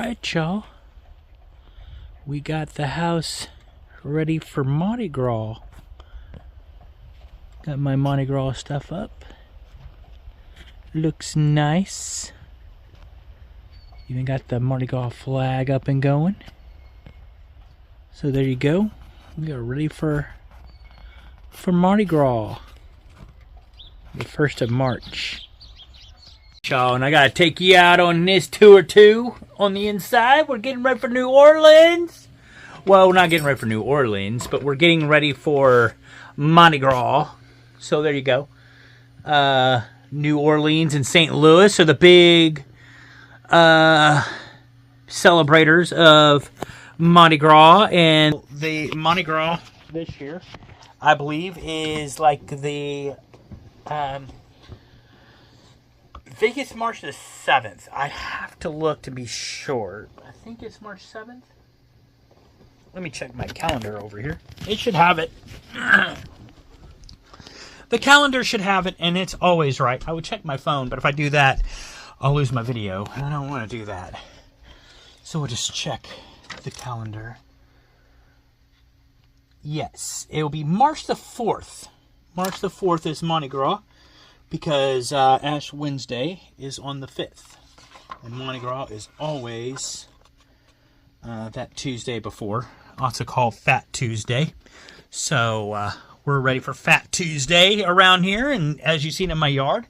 Alright, y'all. We got the house ready for Mardi Gras. Got my Mardi Gras stuff up. Looks nice. Even got the Mardi Gras flag up and going. So there you go. We are ready for Mardi Gras. The 1st of March. Y'all, and I gotta take you out on this tour too. On the inside, we're getting ready for New Orleans. Well, we're not getting ready for New Orleans, but we're getting ready for Mardi Gras. So there you go. New Orleans and St. Louis are the big celebrators of Mardi Gras. And the Mardi Gras this year, I believe, is like the... I think it's March the 7th. I have to look to be sure. I think it's March 7th. Let me check my calendar over here. It should have it. The calendar should have it, and it's always right. I would check my phone, but if I do that, I'll lose my video. I don't want to do that. So we'll just check the calendar. Yes, it will be March the 4th. March the 4th is Mardi Gras, because Ash Wednesday is on the 5th. And Mardi Gras is always that Tuesday before. Also called Fat Tuesday. So we're ready for Fat Tuesday around here. And as you've seen in my yard,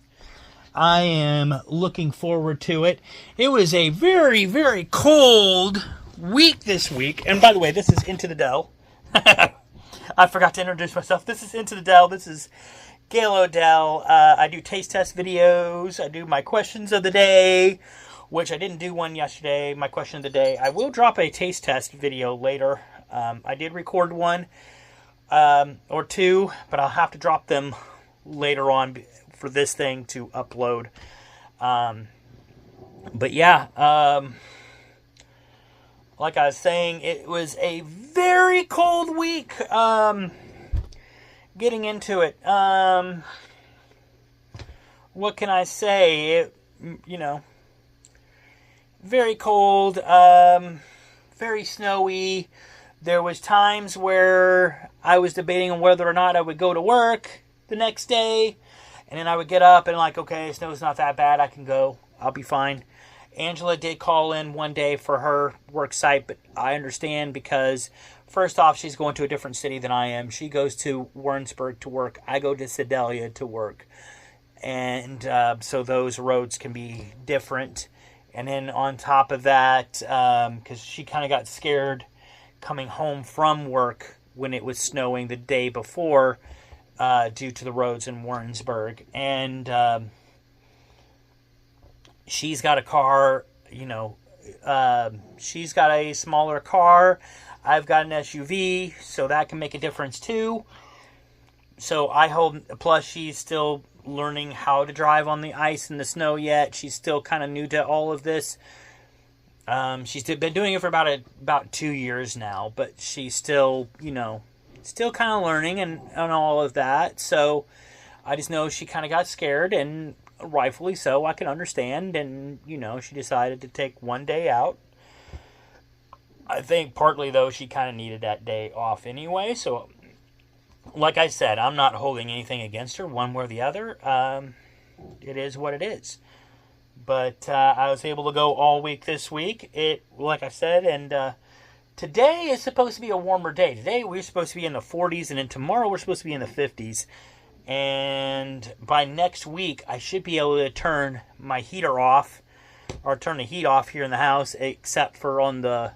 I am looking forward to it. It was a very, very cold week this week. And by the way, this is Into the Dell. I forgot to introduce myself. This is Into the Dell. This is Gail Dell. I do taste test videos. I do my questions of the day, which I didn't do one yesterday. My question of the day. I will drop a taste test video later. I did record one or two, but I'll have to drop them later on for this thing to upload. But yeah, like I was saying, it was a very cold week. Getting into it, what can I say? It, very cold, very snowy. There was times where I was debating on whether or not I would go to work the next day, and then I would get up and like, okay, snow's not that bad, I can go, I'll be fine. Angela did call in one day for her work site, but I understand because first off, she's going to a different city than I am. She goes to Warrensburg to work. I go to Sedalia to work. And so those roads can be different. And then on top of that, because she kind of got scared coming home from work when it was snowing the day before due to the roads in Warrensburg. And she's got a car, she's got a smaller car. I've got an SUV, so that can make a difference too. So I hold, plus she's still learning how to drive on the ice and the snow yet. She's still kind of new to all of this. She's been doing it for about 2 years now, but she's still, still kind of learning and all of that. So I just know she kind of got scared, and rightfully so, I can understand. And, she decided to take one day out. I think partly, though, she kind of needed that day off anyway. So, like I said, I'm not holding anything against her one way or the other. It is what it is. But I was able to go all week this week, like I said, and today is supposed to be a warmer day. Today we're supposed to be in the 40s, and then tomorrow we're supposed to be in the 50s. And by next week, I should be able to turn my heater off, or turn the heat off here in the house, except for on the...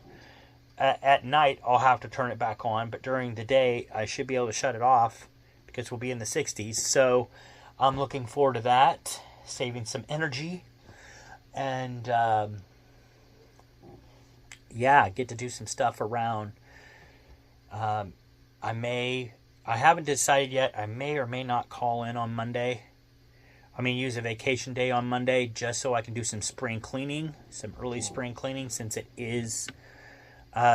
At night, I'll have to turn it back on, but during the day, I should be able to shut it off because we'll be in the 60s. So I'm looking forward to that, saving some energy, and yeah, get to do some stuff around. I haven't decided yet. I may or may not call in on Monday. Use a vacation day on Monday just so I can do some spring cleaning, some early spring cleaning, since it is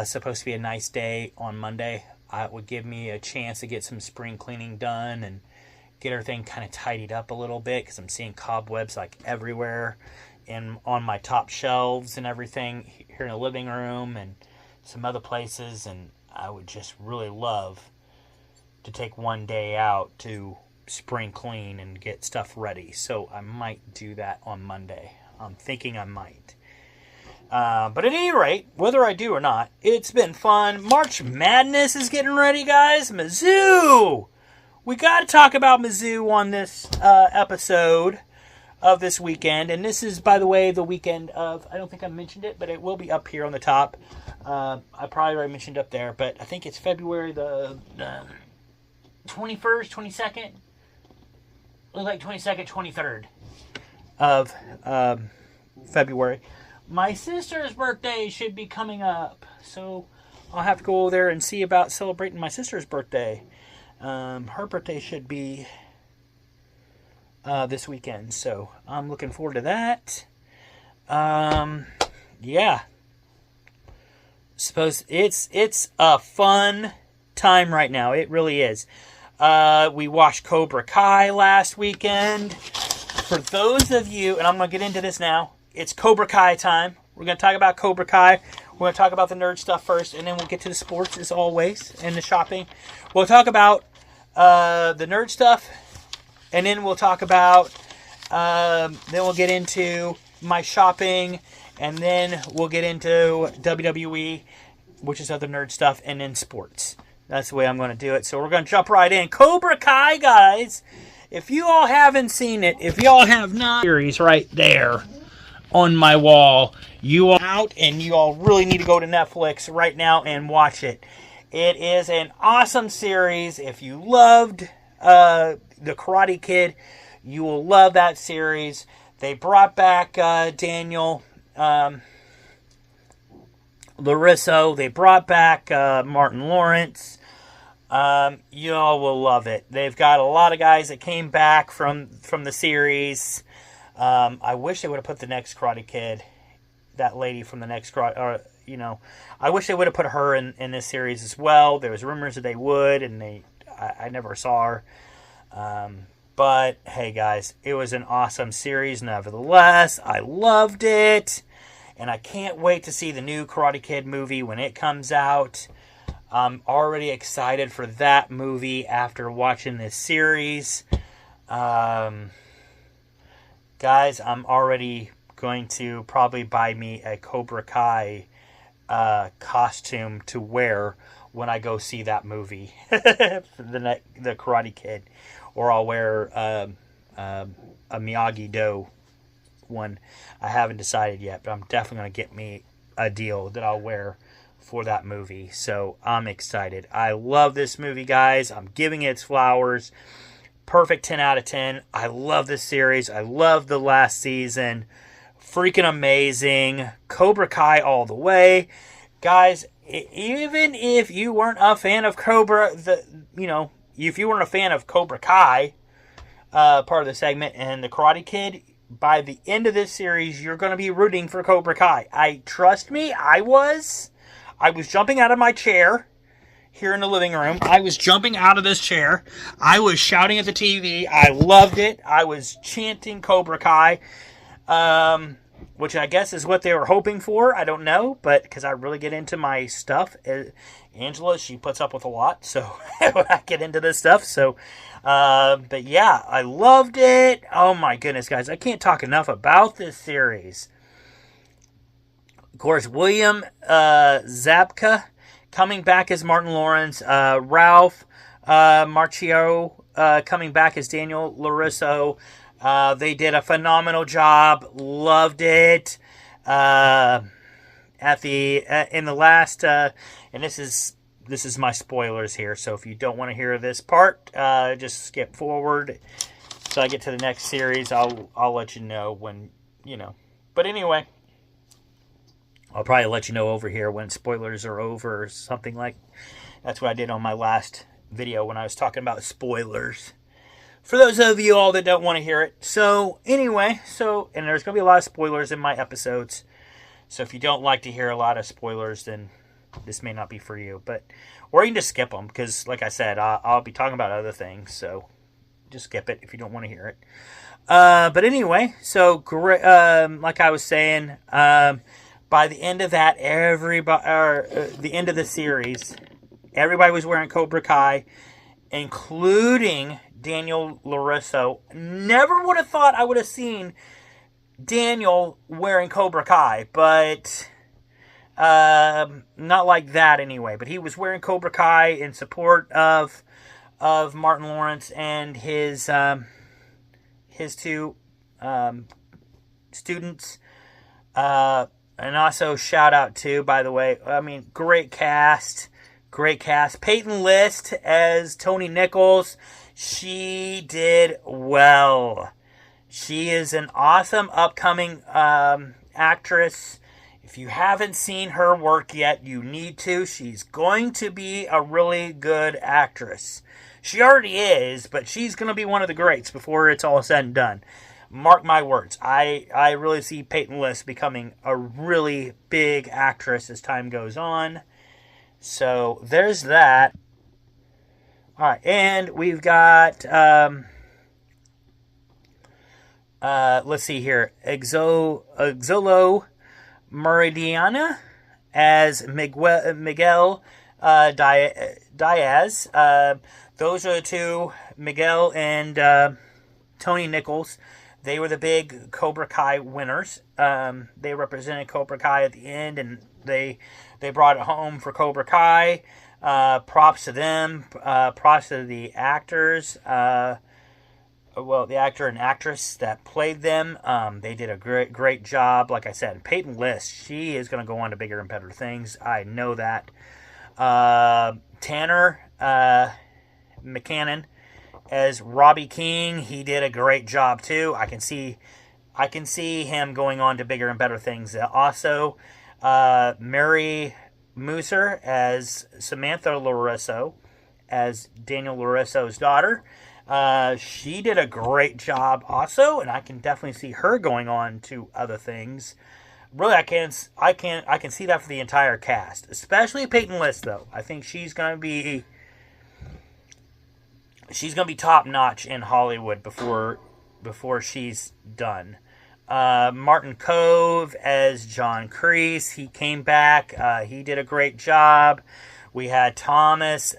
supposed to be a nice day on Monday. It would give me a chance to get some spring cleaning done and get everything kind of tidied up a little bit, because I'm seeing cobwebs like everywhere and on my top shelves and everything here in the living room and some other places, and I would just really love to take one day out to spring clean and get stuff ready. So I might do that on Monday. I'm thinking I might. But at any rate, whether I do or not, it's been fun. March Madness is getting ready, guys. Mizzou! We got to talk about Mizzou on this episode of this weekend. And this is, by the way, the weekend of, I don't think I mentioned it, but it will be up here on the top. I probably already mentioned up there, but I think it's February the 21st, 22nd. Look like 22nd, 23rd of February. My sister's birthday should be coming up, so I'll have to go over there and see about celebrating my sister's birthday. Her birthday should be this weekend, so I'm looking forward to that. Yeah. Suppose it's a fun time right now. It really is. We watched Cobra Kai last weekend. For those of you, and I'm going to get into this now, it's Cobra Kai time. We're going to talk about Cobra Kai. We're going to talk about the nerd stuff first, and then we'll get to the sports as always, and the shopping. We'll talk about the nerd stuff, and then we'll talk about, then we'll get into my shopping, and then we'll get into WWE, which is other nerd stuff, and then sports. That's the way I'm going to do it. So we're going to jump right in. Cobra Kai, guys. If you all haven't seen it, if you all have not, series right there on my wall, you are out, and you all really need to go to Netflix right now and watch it. It is an awesome series. If you loved The Karate Kid, you will love that series. They brought back Daniel Larusso. They brought back Martin Lawrence. You all will love it. They've got a lot of guys that came back from the series. I wish they would have put the next Karate Kid, that lady from the next Karate, I wish they would have put her in this series as well. There was rumors that they would, and I never saw her. But hey, guys, it was an awesome series. Nevertheless, I loved it, and I can't wait to see the new Karate Kid movie when it comes out. I'm already excited for that movie after watching this series. Guys, I'm already going to probably buy me a Cobra Kai costume to wear when I go see that movie, for the Karate Kid. Or I'll wear a Miyagi-Do one. I haven't decided yet, but I'm definitely going to get me a deal that I'll wear for that movie. So I'm excited. I love this movie, guys. I'm giving it its flowers. Perfect 10 out of 10. I love this series. I love the last season. Freaking amazing. Cobra Kai all the way. Guys, even if you weren't a fan of if you weren't a fan of Cobra Kai, part of the segment, and the Karate Kid, by the end of this series, you're going to be rooting for Cobra Kai. Trust me, I was jumping out of my chair here in the living room. I was jumping out of this chair. I was shouting at the TV. I loved it. I was chanting Cobra Kai, which I guess is what they were hoping for. I don't know, but because I really get into my stuff. Angela, she puts up with a lot, so when I get into this stuff. So, but yeah, I loved it. Oh my goodness, guys. I can't talk enough about this series. Of course, William Zabka coming back as Martin Lawrence. Ralph Macchio coming back as Daniel LaRusso. They did a phenomenal job. Loved it. In the last, and this is my spoilers here. So if you don't want to hear this part, just skip forward. So I get to the next series. I'll let you know when But anyway, I'll probably let you know over here when spoilers are over or something like. That's what I did on my last video when I was talking about spoilers. For those of you all that don't want to hear it. So anyway, and there's going to be a lot of spoilers in my episodes. So if you don't like to hear a lot of spoilers, then this may not be for you. Or you can just skip them, because like I said, I'll be talking about other things. So just skip it if you don't want to hear it. But anyway, so like I was saying, by the end of that, the end of the series, everybody was wearing Cobra Kai, including Daniel LaRusso. Never would have thought I would have seen Daniel wearing Cobra Kai, but not like that anyway. But he was wearing Cobra Kai in support of Martin Lawrence and his two students. And also shout out to, by the way, I mean, great cast. Peyton List as Tony Nichols. She did well. She is an awesome upcoming actress. If you haven't seen her work yet, you need to. She's going to be a really good actress. She already is, but she's going to be one of the greats before it's all said and done. Mark my words. I really see Peyton List becoming a really big actress as time goes on. So there's that. All right, and we've got let's see here, Exolo Meridiana as Miguel Diaz. Those are the two, Miguel and Tony Nichols. They were the big Cobra Kai winners. They represented Cobra Kai at the end, and they brought it home for Cobra Kai. Props to them. Props to the actors. The actor and actress that played them. They did a great job. Like I said, Peyton List, she is going to go on to bigger and better things. I know that. Tanner McCannon as Robbie King, he did a great job too. I can see him going on to bigger and better things. Also, Mary Mooser as Samantha LaRusso, as Daniel LaRusso's daughter. She did a great job also, and I can definitely see her going on to other things. Really, I can see that for the entire cast, especially Peyton List though. I think she's gonna be top notch in Hollywood before she's done. Martin Cove as John Kreese. He came back. He did a great job. We had Thomas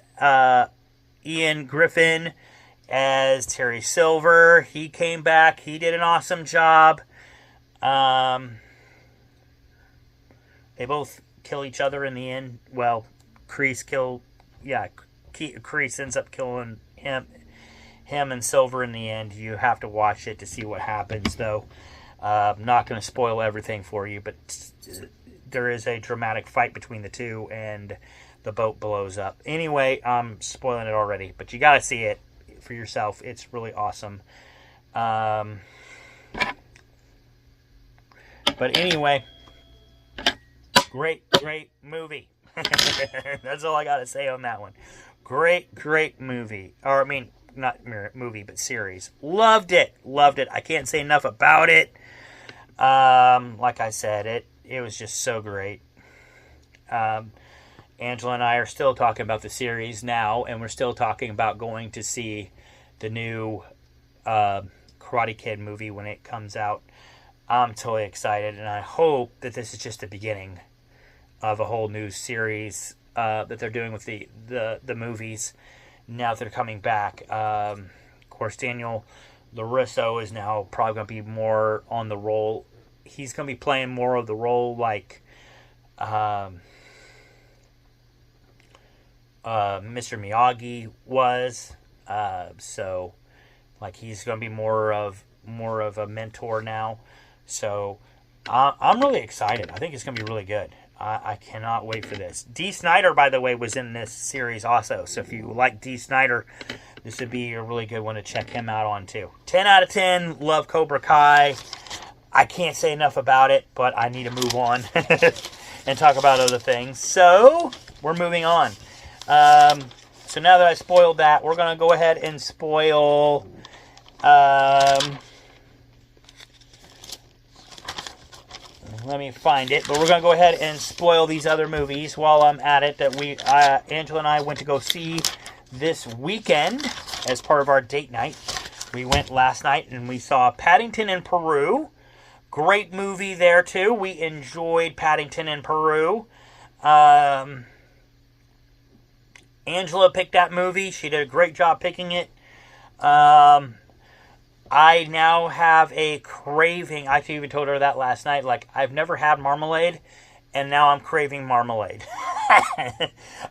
Ian Griffin as Terry Silver. He came back. He did an awesome job. They both kill each other in the end. Well, Kreese ends up killing him and Silver in the end. You have to watch it to see what happens, though. I'm not going to spoil everything for you, but there is a dramatic fight between the two, and the boat blows up. Anyway, I'm spoiling it already, but you got to see it for yourself. It's really awesome. But anyway, great movie. That's all I got to say on that one. Great movie. Or, I mean, not movie, but series. Loved it. I can't say enough about it. Like I said, it was just so great. Angela and I are still talking about the series now, and we're still talking about going to see the new Karate Kid movie when it comes out. I'm totally excited, and I hope that this is just the beginning of a whole new series that they're doing with the movies now that they're coming back. Of course, Daniel LaRusso is now probably going to be more on the role. He's going to be playing more of the role like Mr. Miyagi was. So, like, he's going to be more of a mentor now. So, I'm really excited. I think it's going to be really good. I cannot wait for this. Dee Snider, by the way, was in this series also. So if you like Dee Snider, this would be a really good one to check him out on too. 10 out of 10. Love Cobra Kai. I can't say enough about it, but I need to move on and talk about other things. So we're moving on. So now that I spoiled that, we're going to go ahead and spoil... let me find it, but we're going to go ahead and spoil these other movies while I'm at it that Angela and I went to go see this weekend as part of our date night. We went last night and we saw Paddington in Peru, Great movie there, too. We enjoyed Paddington in Peru. Um, Angela picked that movie. She did a great job picking it. Um, I now have a craving. I even told her that last night. Like, I've never had marmalade, and now I'm craving marmalade.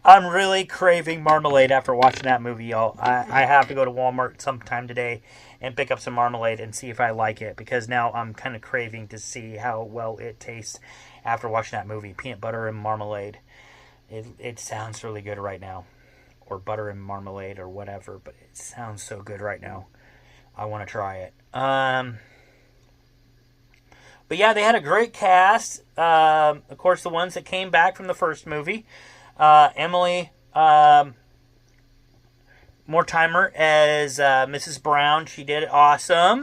I'm really craving marmalade after watching that movie, y'all. I have to go to Walmart sometime today and pick up some marmalade and see if I like it, because now I'm kind of craving to see how well it tastes after watching that movie. Peanut butter and marmalade. It sounds really good right now. Or butter and marmalade or whatever, but it sounds so good right now. I want to try it. But yeah, they had a great cast. Of course, the ones that came back from the first movie. Emily Mortimer as Mrs. Brown. She did awesome.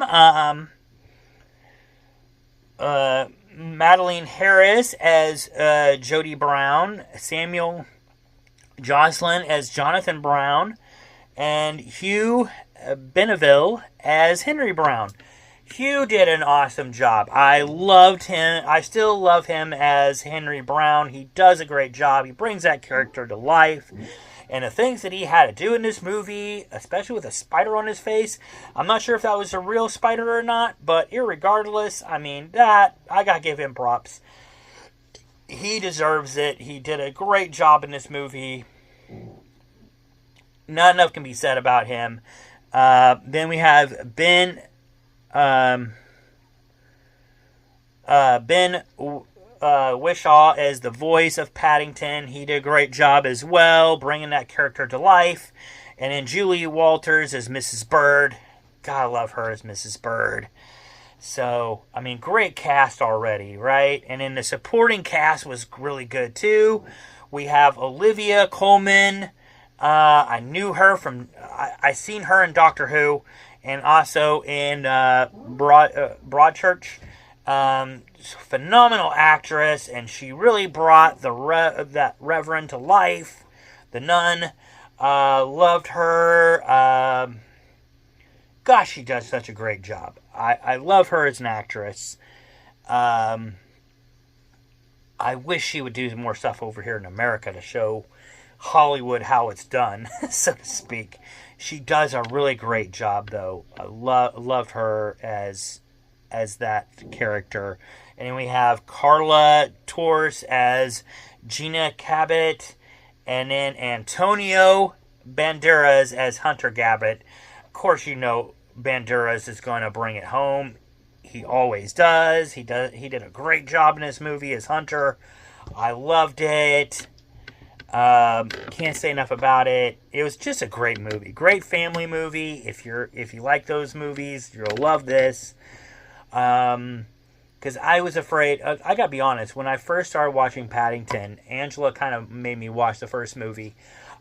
Madeline Harris as Jody Brown. Samuel Jocelyn as Jonathan Brown. And Hugh Benneville as Henry Brown. Hugh did an awesome job. I loved him. I still love him as Henry Brown. He does a great job. He brings that character to life. And the things that he had to do in this movie, especially with a spider on his face, I'm not sure if that was a real spider or not, but irregardless, I mean, I gotta give him props. He deserves it. He did a great job in this movie. Not enough can be said about him. Then we have Ben Whishaw as the voice of Paddington. He did a great job as well, bringing that character to life. And then Julie Walters as Mrs. Bird. God, I love her as Mrs. Bird. So, I mean, great cast already, right? And then the supporting cast was really good, too. We have Olivia Colman. I knew her from... I seen her in Doctor Who. And also in Broadchurch. Phenomenal actress. And she really brought that Reverend to life. The nun. Loved her. Gosh, she does such a great job. I love her as an actress. I wish she would do more stuff over here in America to show Hollywood how it's done, so to speak. She does a really great job, though. I loved her as that character. And then we have Carla Torres as Gina Cabot, and then Antonio Banderas as Hunter Gabbett. Of course, you know Banderas is going to bring it home. He always does. He did a great job in this movie as Hunter. I loved it. Can't say enough about it. It was just a great movie. Great family movie. If you like those movies, you'll love this. Because I was afraid... I gotta be honest. When I first started watching Paddington, Angela kind of made me watch the first movie.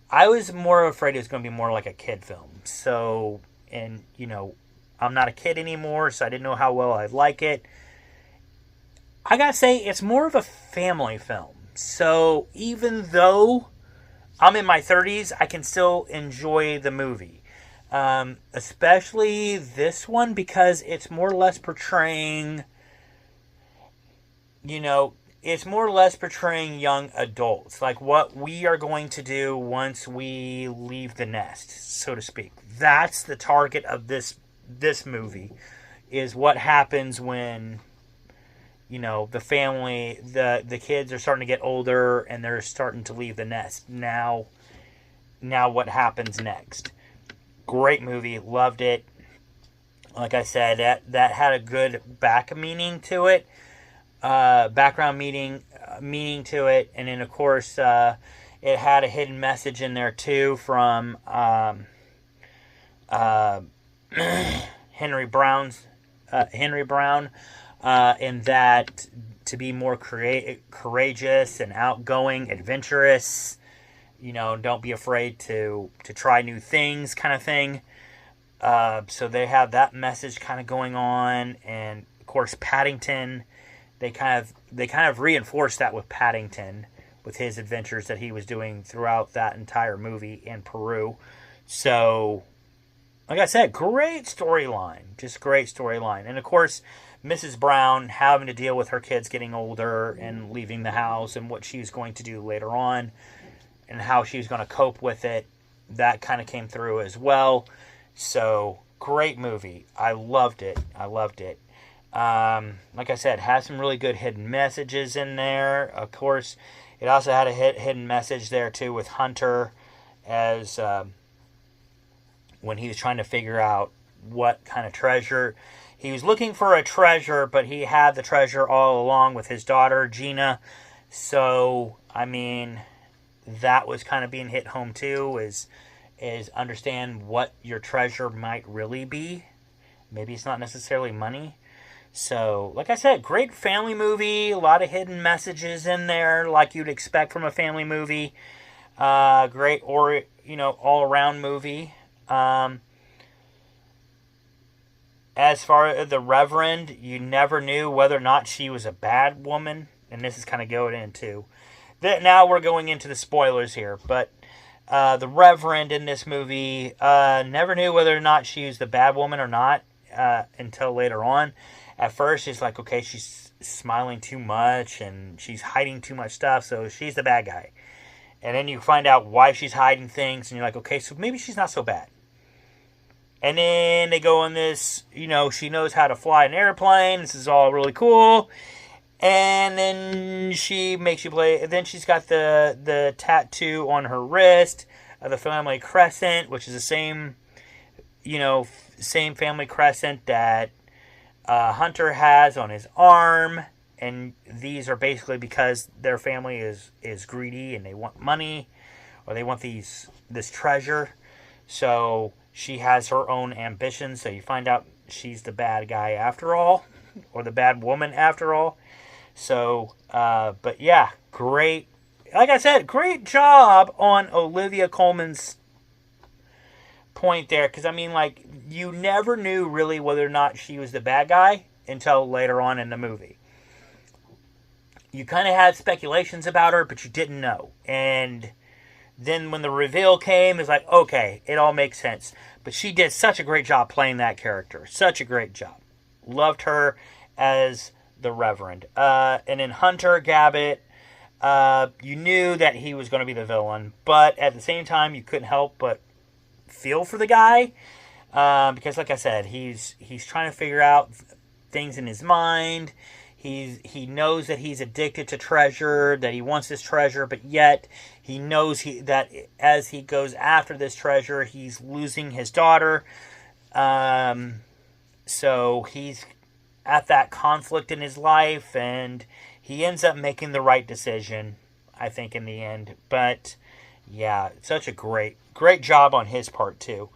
I was more afraid it was going to be more like a kid film. So... And, you know, I'm not a kid anymore, so I didn't know how well I'd like it. I gotta say, it's more of a family film. So, even though I'm in my 30s, I can still enjoy the movie. Especially this one, because it's more or less portraying, you know, it's more or less portraying young adults. Like what we are going to do once we leave the nest, so to speak. That's the target of this movie, is what happens when, you know, the family, the kids are starting to get older and they're starting to leave the nest. Now what happens next? Great movie, loved it. Like I said, that had a good background meaning to it, meaning to it, and then of course it had a hidden message in there too from Henry Brown, in that to be more courageous and outgoing, adventurous, you know, don't be afraid to try new things, kind of thing. So they have that message kind of going on, and of course Paddington, they kind of reinforced that with Paddington, with his adventures that he was doing throughout that entire movie in Peru. So, like I said, great storyline. Just great storyline. And, of course, Mrs. Brown having to deal with her kids getting older and leaving the house and what she was going to do later on and how she was going to cope with it. That kind of came through as well. So, great movie. I loved it. Like I said, has some really good hidden messages in there. Of course, it also had a hidden message there too with Hunter, as when he was trying to figure out what kind of treasure. He was looking for a treasure, but he had the treasure all along with his daughter, Gina. So, I mean, that was kind of being hit home too, is understand what your treasure might really be. Maybe it's not necessarily money. So, like I said, great family movie. A lot of hidden messages in there, like you'd expect from a family movie. Great, or all-around movie. As far as the Reverend, you never knew whether or not she was a bad woman, and this is kind of going into that. Now we're going into the spoilers here, but the Reverend in this movie never knew whether or not she was the bad woman or not until later on. At first, she's like, okay, she's smiling too much and she's hiding too much stuff, so she's the bad guy. And then you find out why she's hiding things, and you're like, okay, so maybe she's not so bad. And then they go on this, she knows how to fly an airplane. This is all really cool. And then she makes you play. Then she's got the tattoo on her wrist of the family crescent, which is the same family crescent that Hunter has on his arm. And these are basically because their family is greedy and they want money, or they want this treasure. So she has her own ambitions. So you find out she's the bad guy after all, or the bad woman after all. So, but yeah, great. Like I said, great job on Olivia Colman's point there. Because, I mean, like, you never knew really whether or not she was the bad guy until later on in the movie. You kind of had speculations about her, but you didn't know. And then when the reveal came, it's like, okay, it all makes sense. But she did such a great job playing that character. Such a great job. Loved her as the Reverend. And then Hunter Gabbett, you knew that he was going to be the villain. But at the same time, you couldn't help but feel for the guy. Because like I said, he's trying to figure out things in his mind. He knows that he's addicted to treasure, that he wants this treasure, but yet he knows that as he goes after this treasure, he's losing his daughter. So he's at that conflict in his life, and he ends up making the right decision, I think, in the end. But yeah, such a great job on his part too,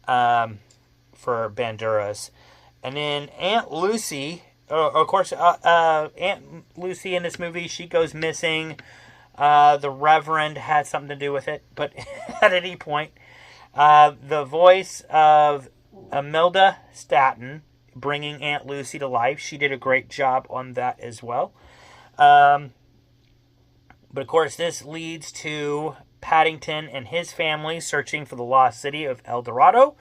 for Banderas. And then Aunt Lucy. Of course, Aunt Lucy in this movie, she goes missing. The Reverend had something to do with it, but at any point. The voice of Imelda Staten, bringing Aunt Lucy to life, she did a great job on that as well. But of course, this leads to Paddington and his family searching for the lost city of El Dorado.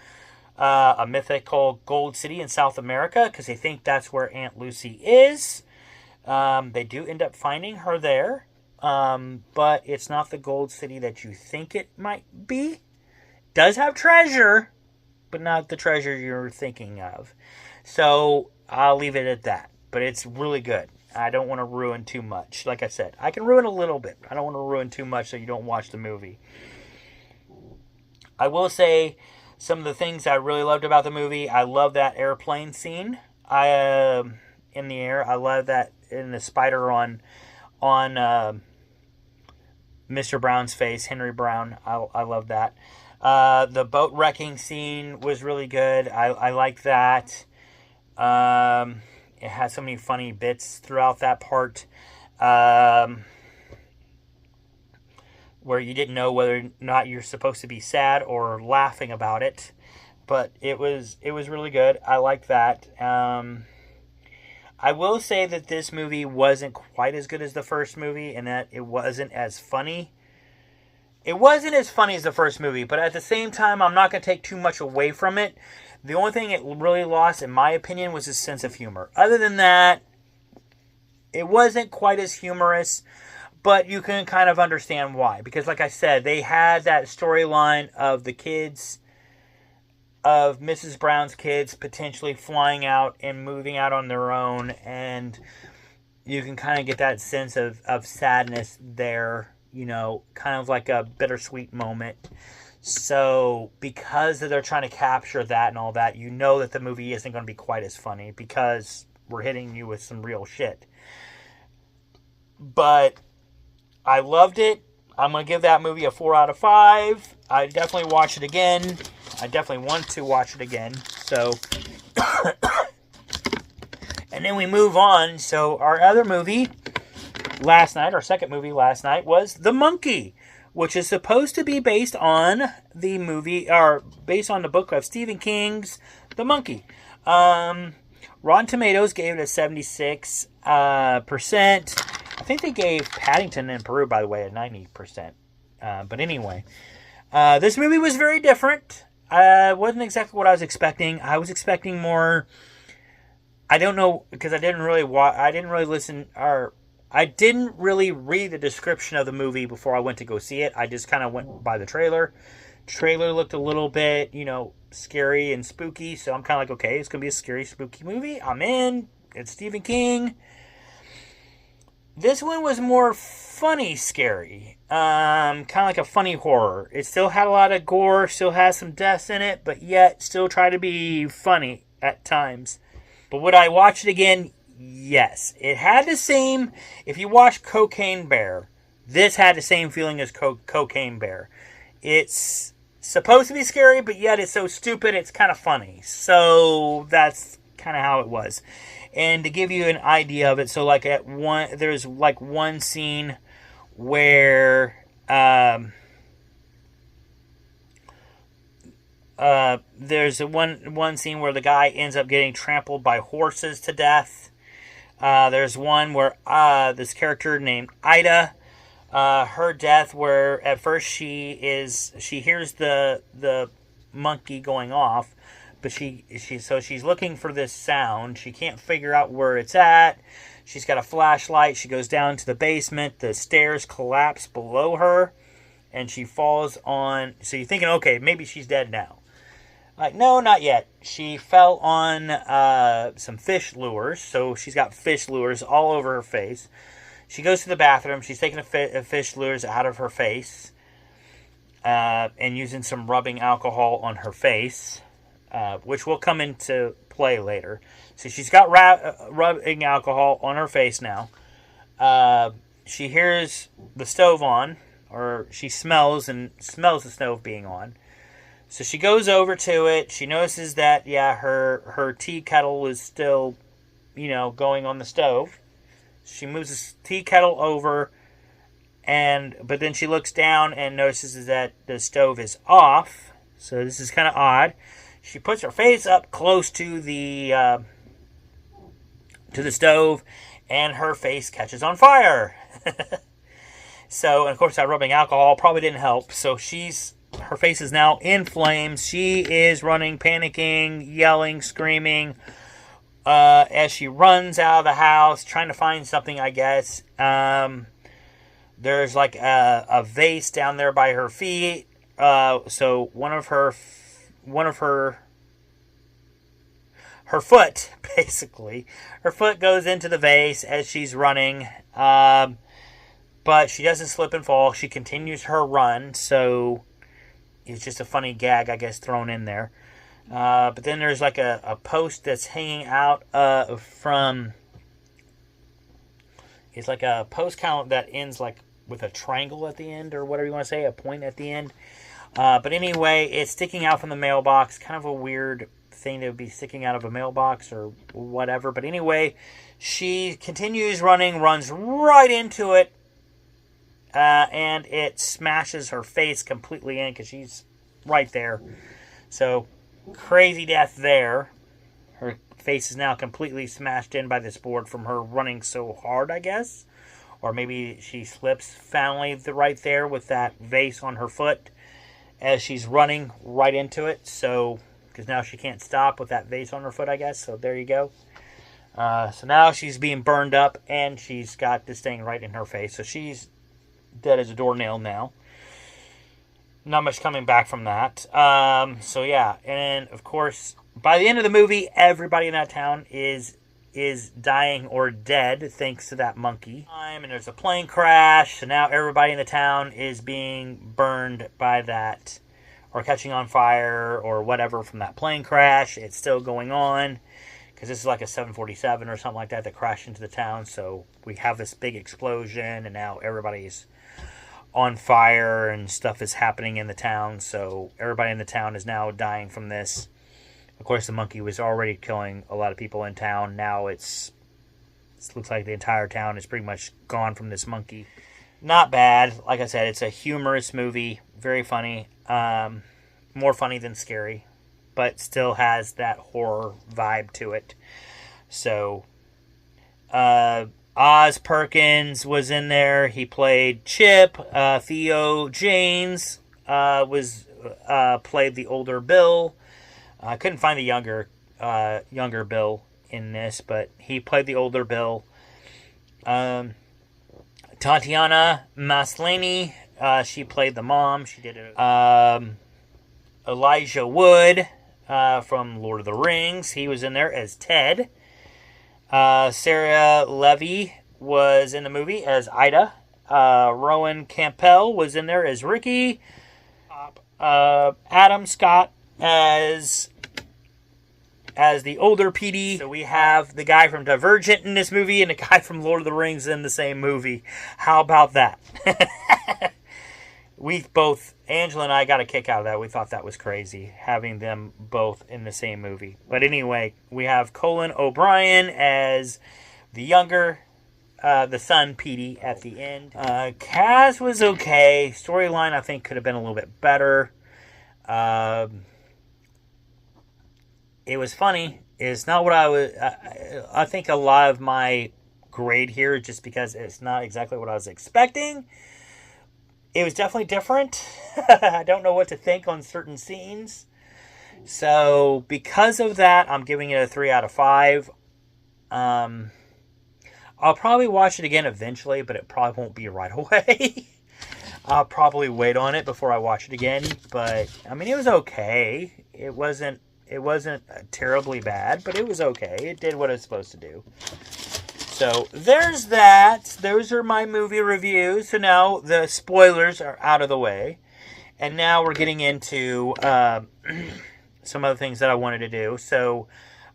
A mythical gold city in South America, because they think that's where Aunt Lucy is. They do end up finding her there, but it's not the gold city that you think it might be. Does have treasure, but not the treasure you're thinking of. So I'll leave it at that. But it's really good. I don't want to ruin too much. Like I said, I can ruin a little bit. I don't want to ruin too much so you don't watch the movie. I will say, some of the things I really loved about the movie, I love that airplane scene. In the air, I love that in the spider on Mr. Brown's face, Henry Brown. I love that. The boat wrecking scene was really good. I like that. It had so many funny bits throughout that part. Where you didn't know whether or not you're supposed to be sad or laughing about it. But it was really good. I like that. I will say that this movie wasn't quite as good as the first movie, and that it wasn't as funny. it wasn't as funny as the first movie, but at the same time, I'm not going to take too much away from it. The only thing it really lost, in my opinion, was its sense of humor. Other than that, it wasn't quite as humorous, but you can kind of understand why. Because like I said, they had that storyline of the kids, of Mrs. Brown's kids potentially flying out and moving out on their own, and you can kind of get that sense of sadness there, you know, kind of like a bittersweet moment. So because they're trying to capture that and all that, you know that the movie isn't going to be quite as funny because we're hitting you with some real shit. But I loved it. I'm going to give that movie a 4 out of 5. I definitely watch it again. I definitely want to watch it again. So, and then we move on. So our other movie last night, our second movie last night, was The Monkey, which is supposed to be based on the movie, or based on the book of Stephen King's The Monkey. Rotten Tomatoes gave it a 76%. I think they gave Paddington in Peru, by the way, a 90%. But anyway, this movie was very different. Wasn't exactly what I was expecting. I was expecting more. I don't know, because I didn't really read the description of the movie before I went to go see it. I just kind of went by the trailer. Trailer looked a little bit, you know, scary and spooky. So I'm kind of like, okay, it's going to be a scary, spooky movie. I'm in. It's Stephen King. This one was more funny scary. Kind of like a funny horror. It still had a lot of gore, still has some deaths in it, but yet still tried to be funny at times. But would I watch it again? Yes. It had the same, if you watch Cocaine Bear, this had the same feeling as Cocaine Bear. It's supposed to be scary, but yet it's so stupid, it's kind of funny. So that's kind of how it was. And to give you an idea of it, so like there's like one scene where there's one scene where the guy ends up getting trampled by horses to death. There's one where this character named Ida, her death, where at first she hears the monkey going off, but she's looking for this sound. She can't figure out where it's at. She's got a flashlight. She goes down to the basement. The stairs collapse below her, and she falls on. So you're thinking, okay, maybe she's dead now. Like, no, not yet. She fell on some fish lures, so she's got fish lures all over her face. She goes to the bathroom. She's taking a fish lures out of her face and using some rubbing alcohol on her face, which will come into play later. So she's got rubbing alcohol on her face now. She hears the stove on, or she smells the stove being on. So she goes over to it. She notices that, her tea kettle is still, going on the stove. She moves the tea kettle over, but then she looks down and notices that the stove is off. So this is kind of odd. She puts her face up close to the stove, and her face catches on fire. So, and of course, that rubbing alcohol probably didn't help. So her face is now in flames. She is running, panicking, yelling, screaming, as she runs out of the house, trying to find something, I guess. There's like a vase down there by her feet. So one of her foot, basically, her foot goes into the vase as she's running. But she doesn't slip and fall. She continues her run. So it's just a funny gag, I guess, thrown in there. But then there's like a post that's hanging out from... It's like a post count that ends like with a triangle at the end, or whatever you want to say, a point at the end. But anyway, it's sticking out from the mailbox. Kind of a weird thing to be sticking out of a mailbox or whatever. But anyway, she continues running, runs right into it. And it smashes her face completely in because she's right there. So, crazy death there. Her face is now completely smashed in by this board from her running so hard, I guess. or maybe she slips finally right there with that vase on her foot as she's running right into it. So, because now she can't stop with that vase on her foot, I guess. So there you go. So now she's being burned up, and she's got this thing right in her face. So she's dead as a doornail now. Not much coming back from that. So yeah, and of course, by the end of the movie, everybody in that town is dying or dead thanks to that monkey. And there's a plane crash, so now everybody in the town is being burned by that, or catching on fire, or whatever from that plane crash. It's still going on, because this is like a 747 or something like that crashed into the town. So we have this big explosion, and now everybody's on fire, and stuff is happening in the town. So everybody in the town is now dying from this. Of course, the monkey was already killing a lot of people in town. Now it looks like the entire town is pretty much gone from this monkey. Not bad. Like I said, it's a humorous movie. Very funny. More funny than scary, but still has that horror vibe to it. So, Oz Perkins was in there. He played Chip. Theo Janes played the older Bill. I couldn't find the younger Bill in this, but he played the older Bill. Tatiana Maslany, she played the mom. She did it. Elijah Wood from Lord of the Rings, he was in there as Ted. Sarah Levy was in the movie as Ida. Rowan Campbell was in there as Ricky. Adam Scott as the older PD. So we have the guy from Divergent in this movie and the guy from Lord of the Rings in the same movie. How about that? Angela and I got a kick out of that. We thought that was crazy, having them both in the same movie. But anyway, we have Colin O'Brien as the younger, the son, Petey, at the end. Kaz was okay. Storyline, I think, could have been a little bit better. It was funny. It's not what I think a lot of my grade here, just because it's not exactly what I was expecting. It was definitely different. I don't know what to think on certain scenes. So, because of that, I'm giving it a 3 out of 5. I'll probably watch it again eventually, but it probably won't be right away. I'll probably wait on it before I watch it again. But, I mean, it was okay. It wasn't terribly bad, but it was okay. It did what it was supposed to do. So, there's that. Those are my movie reviews. So now the spoilers are out of the way. And now we're getting into some other things that I wanted to do. So,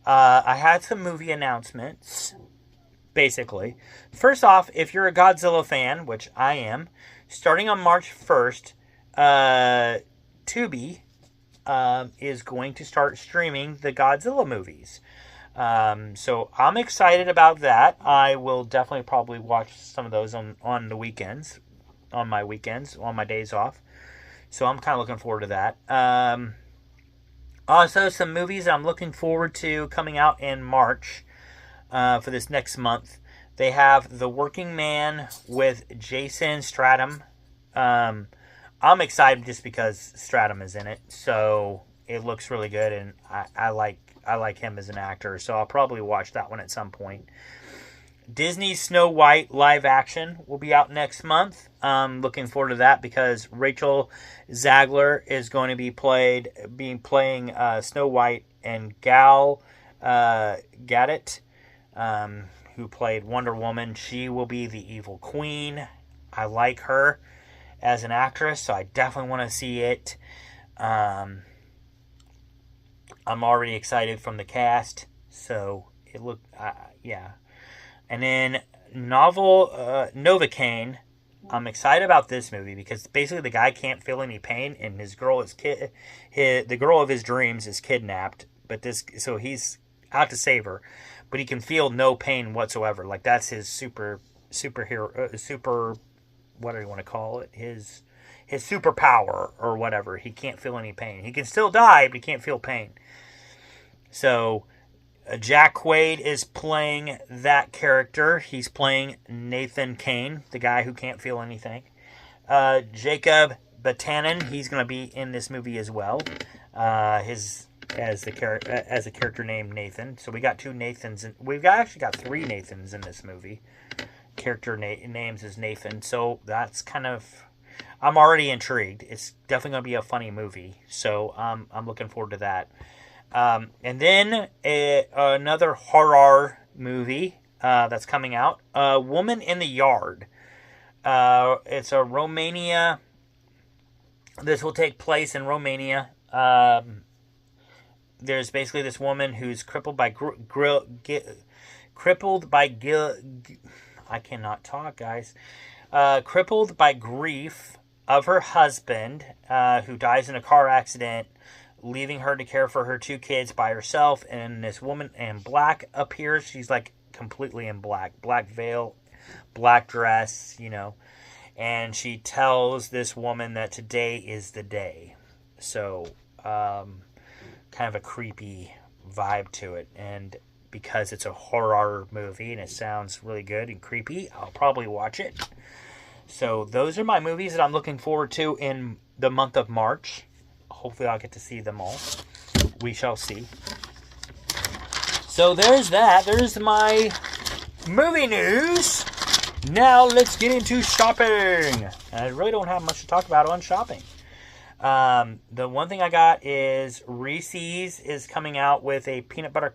I had some movie announcements, basically. First off, if you're a Godzilla fan, which I am, starting on March 1st, Tubi is going to start streaming the Godzilla movies. So I'm excited about that. I will definitely probably watch some of those on the weekends, on my days off. So I'm kind of looking forward to that. Also, some movies I'm looking forward to coming out in March for this next month. They have The Working Man with Jason Statham. I'm excited just because Statham is in it, so it looks really good, and I like him as an actor, so I'll probably watch that one at some point. Disney's Snow White live action will be out next month. Looking forward to that because Rachel Zegler is going to be playing Snow White, and Gal Gadot, who played Wonder Woman, she will be the evil queen. I like her as an actress, so I definitely want to see it. I'm already excited from the cast, so it looked, yeah. And then Novocaine, I'm excited about this movie because basically the guy can't feel any pain, and the girl of his dreams is kidnapped, so he's out to save her, but he can feel no pain whatsoever. Like, that's his superhero, what do you want to call it? His superpower or whatever. He can't feel any pain. He can still die, but he can't feel pain. So Jack Quaid is playing that character. He's playing Nathan Kane, the guy who can't feel anything. Jacob Battanin, he's going to be in this movie as well. As a character named Nathan. So we got two Nathans. Actually got three Nathans in this movie. Character names is Nathan. So that's kind of... I'm already intrigued. It's definitely going to be a funny movie. So I'm looking forward to that. And then another horror movie that's coming out. Woman in the Yard. It's a Romania. This will take place in Romania. There's basically this woman who's crippled by I cannot talk, guys. Crippled by grief of her husband, who dies in a car accident, leaving her to care for her two kids by herself. And this woman in black appears. She's like completely in black veil, black dress, and she tells this woman that today is the day. So kind of a creepy vibe to it, and because it's a horror movie and it sounds really good and creepy, I'll probably watch it. So those are my movies that I'm looking forward to in the month of March. Hopefully I'll get to see them all. We shall see. So there's that. There's my movie news. Now let's get into shopping. I really don't have much to talk about on shopping. The one thing I got is Reese's is coming out with a peanut butter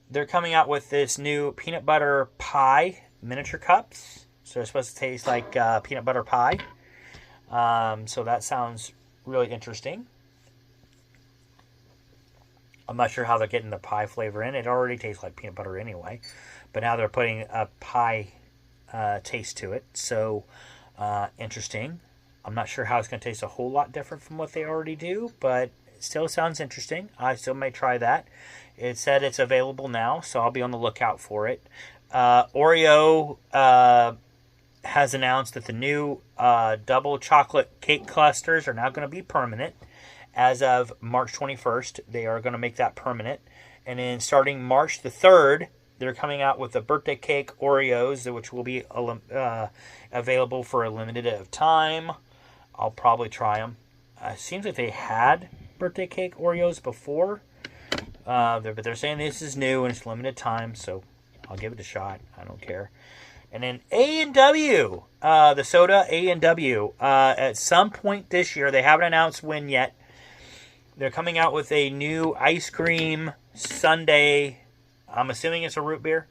they're coming out with this new peanut butter pie miniature cups. So they're supposed to taste like peanut butter pie. So that sounds really interesting. I'm not sure how they're getting the pie flavor in. It already tastes like peanut butter anyway. But now they're putting a pie taste to it. So interesting. I'm not sure how it's going to taste a whole lot different from what they already do, but it still sounds interesting. I still may try that. It said it's available now, so I'll be on the lookout for it. Oreo has announced that the new double chocolate cake clusters are now going to be permanent. As of March 21st, they are going to make that permanent. And then starting March the 3rd, they're coming out with the birthday cake Oreos, which will be available for a limited time. I'll probably try them. Seems like they had birthday cake Oreos before. But they're saying this is new and it's limited time, so I'll give it a shot. I don't care. And then A&W, the soda A&W. At some point this year, they haven't announced when yet, they're coming out with a new ice cream sundae. I'm assuming it's a root beer.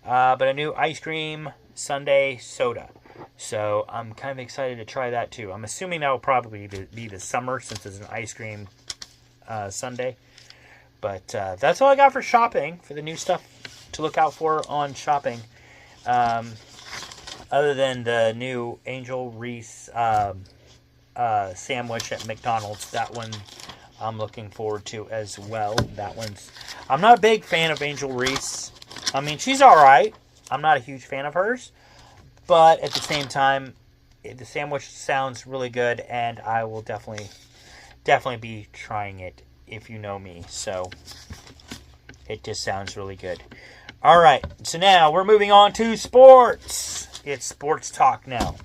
But a new ice cream sundae soda. So I'm kind of excited to try that too. I'm assuming that will probably be the summer since it's an ice cream sundae. But that's all I got for shopping, for the new stuff to look out for on shopping. Other than the new Angel Reese sandwich at McDonald's. That one I'm looking forward to as well. I'm not a big fan of Angel Reese. I mean, she's alright. I'm not a huge fan of hers. But at the same time, the sandwich sounds really good, and I will definitely be trying it if you know me. So it just sounds really good. Alright, so now we're moving on to sports. It's sports talk now.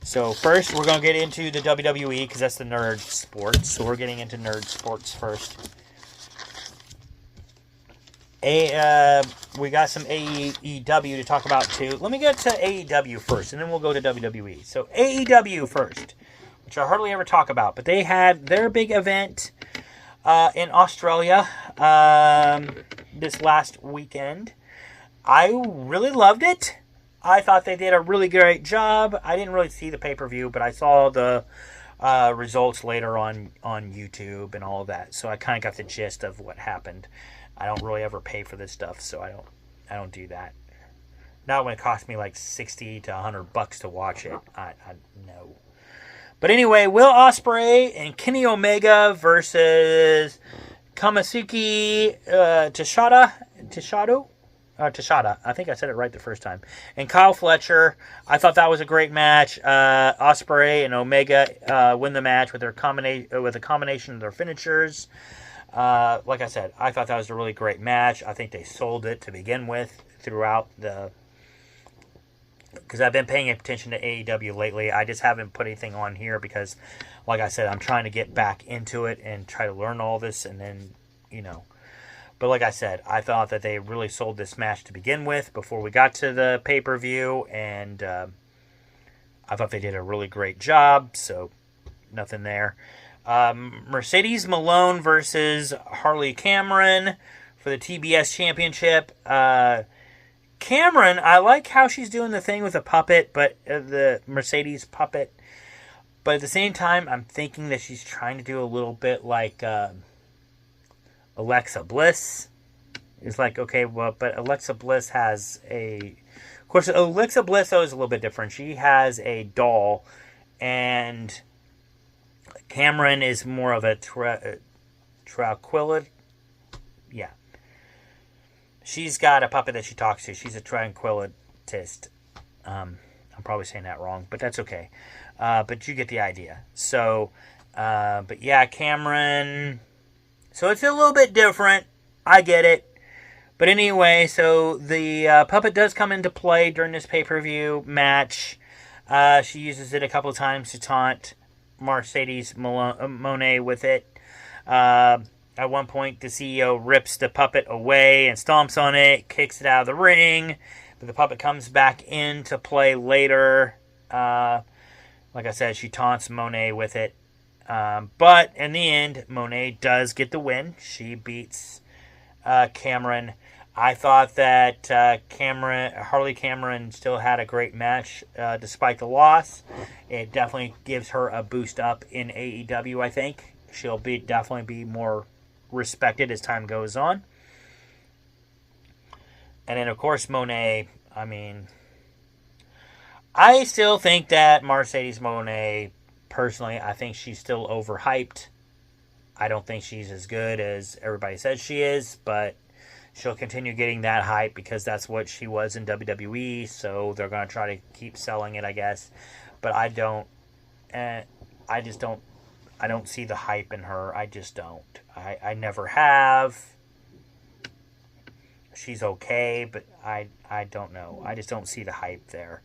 So first, we're going to get into the WWE, because that's the nerd sports. So we're getting into nerd sports first. We got some AEW to talk about too. Let me get to AEW first, and then we'll go to WWE. So AEW first, which I hardly ever talk about, but they had their big event in Australia this last weekend. I really loved it. I thought they did a really great job. I didn't really see the pay-per-view, but I saw the results later on YouTube and all of that. So I kind of got the gist of what happened. I don't really ever pay for this stuff, so I don't do that. Not when it costs me like $60 to $100 to watch it. I no. But anyway, Will Ospreay and Kenny Omega versus Kamasuki Tashada. I think I said it right the first time. And Kyle Fletcher. I thought that was a great match. Ospreay and Omega win the match with a combination of their finishers. Like I said, I thought that was a really great match. I think they sold it to begin with throughout the. Because I've been paying attention to AEW lately. I just haven't put anything on here because, like I said, I'm trying to get back into it and try to learn all this and then, you know. But like I said, I thought that they really sold this match to begin with before we got to the pay-per-view, and I thought they did a really great job, so nothing there. Mercedes Malone versus Harley Cameron for the TBS Championship. Cameron, I like how she's doing the thing with the puppet, but the Mercedes puppet. But at the same time, I'm thinking that she's trying to do a little bit like Alexa Bliss. It's like, okay, well, but Alexa Bliss has a... Of course, Alexa Bliss, though, is a little bit different. She has a doll, and Cameron is more of a tranquility. Yeah. She's got a puppet that she talks to. She's a tranquilitist. I'm probably saying that wrong, but that's okay. But you get the idea. So, but yeah, Cameron... So it's a little bit different. I get it. But anyway, so the puppet does come into play during this pay-per-view match. She uses it a couple of times to taunt Mercedes Moné with it. At one point, the CEO rips the puppet away and stomps on it, kicks it out of the ring. But the puppet comes back into play later. Like I said, she taunts Moné with it. But in the end, Moné does get the win. She beats Cameron. I thought that Harley Cameron still had a great match despite the loss. It definitely gives her a boost up in AEW, I think. She'll definitely be more respected as time goes on. And then, of course, Moné, I mean, I still think that Mercedes Moné, personally, I think she's still overhyped. I don't think she's as good as everybody says she is, but she'll continue getting that hype because that's what she was in WWE, so they're going to try to keep selling it, I guess. But I don't see the hype in her. I just don't. I never have. She's okay, but I don't know. I just don't see the hype there.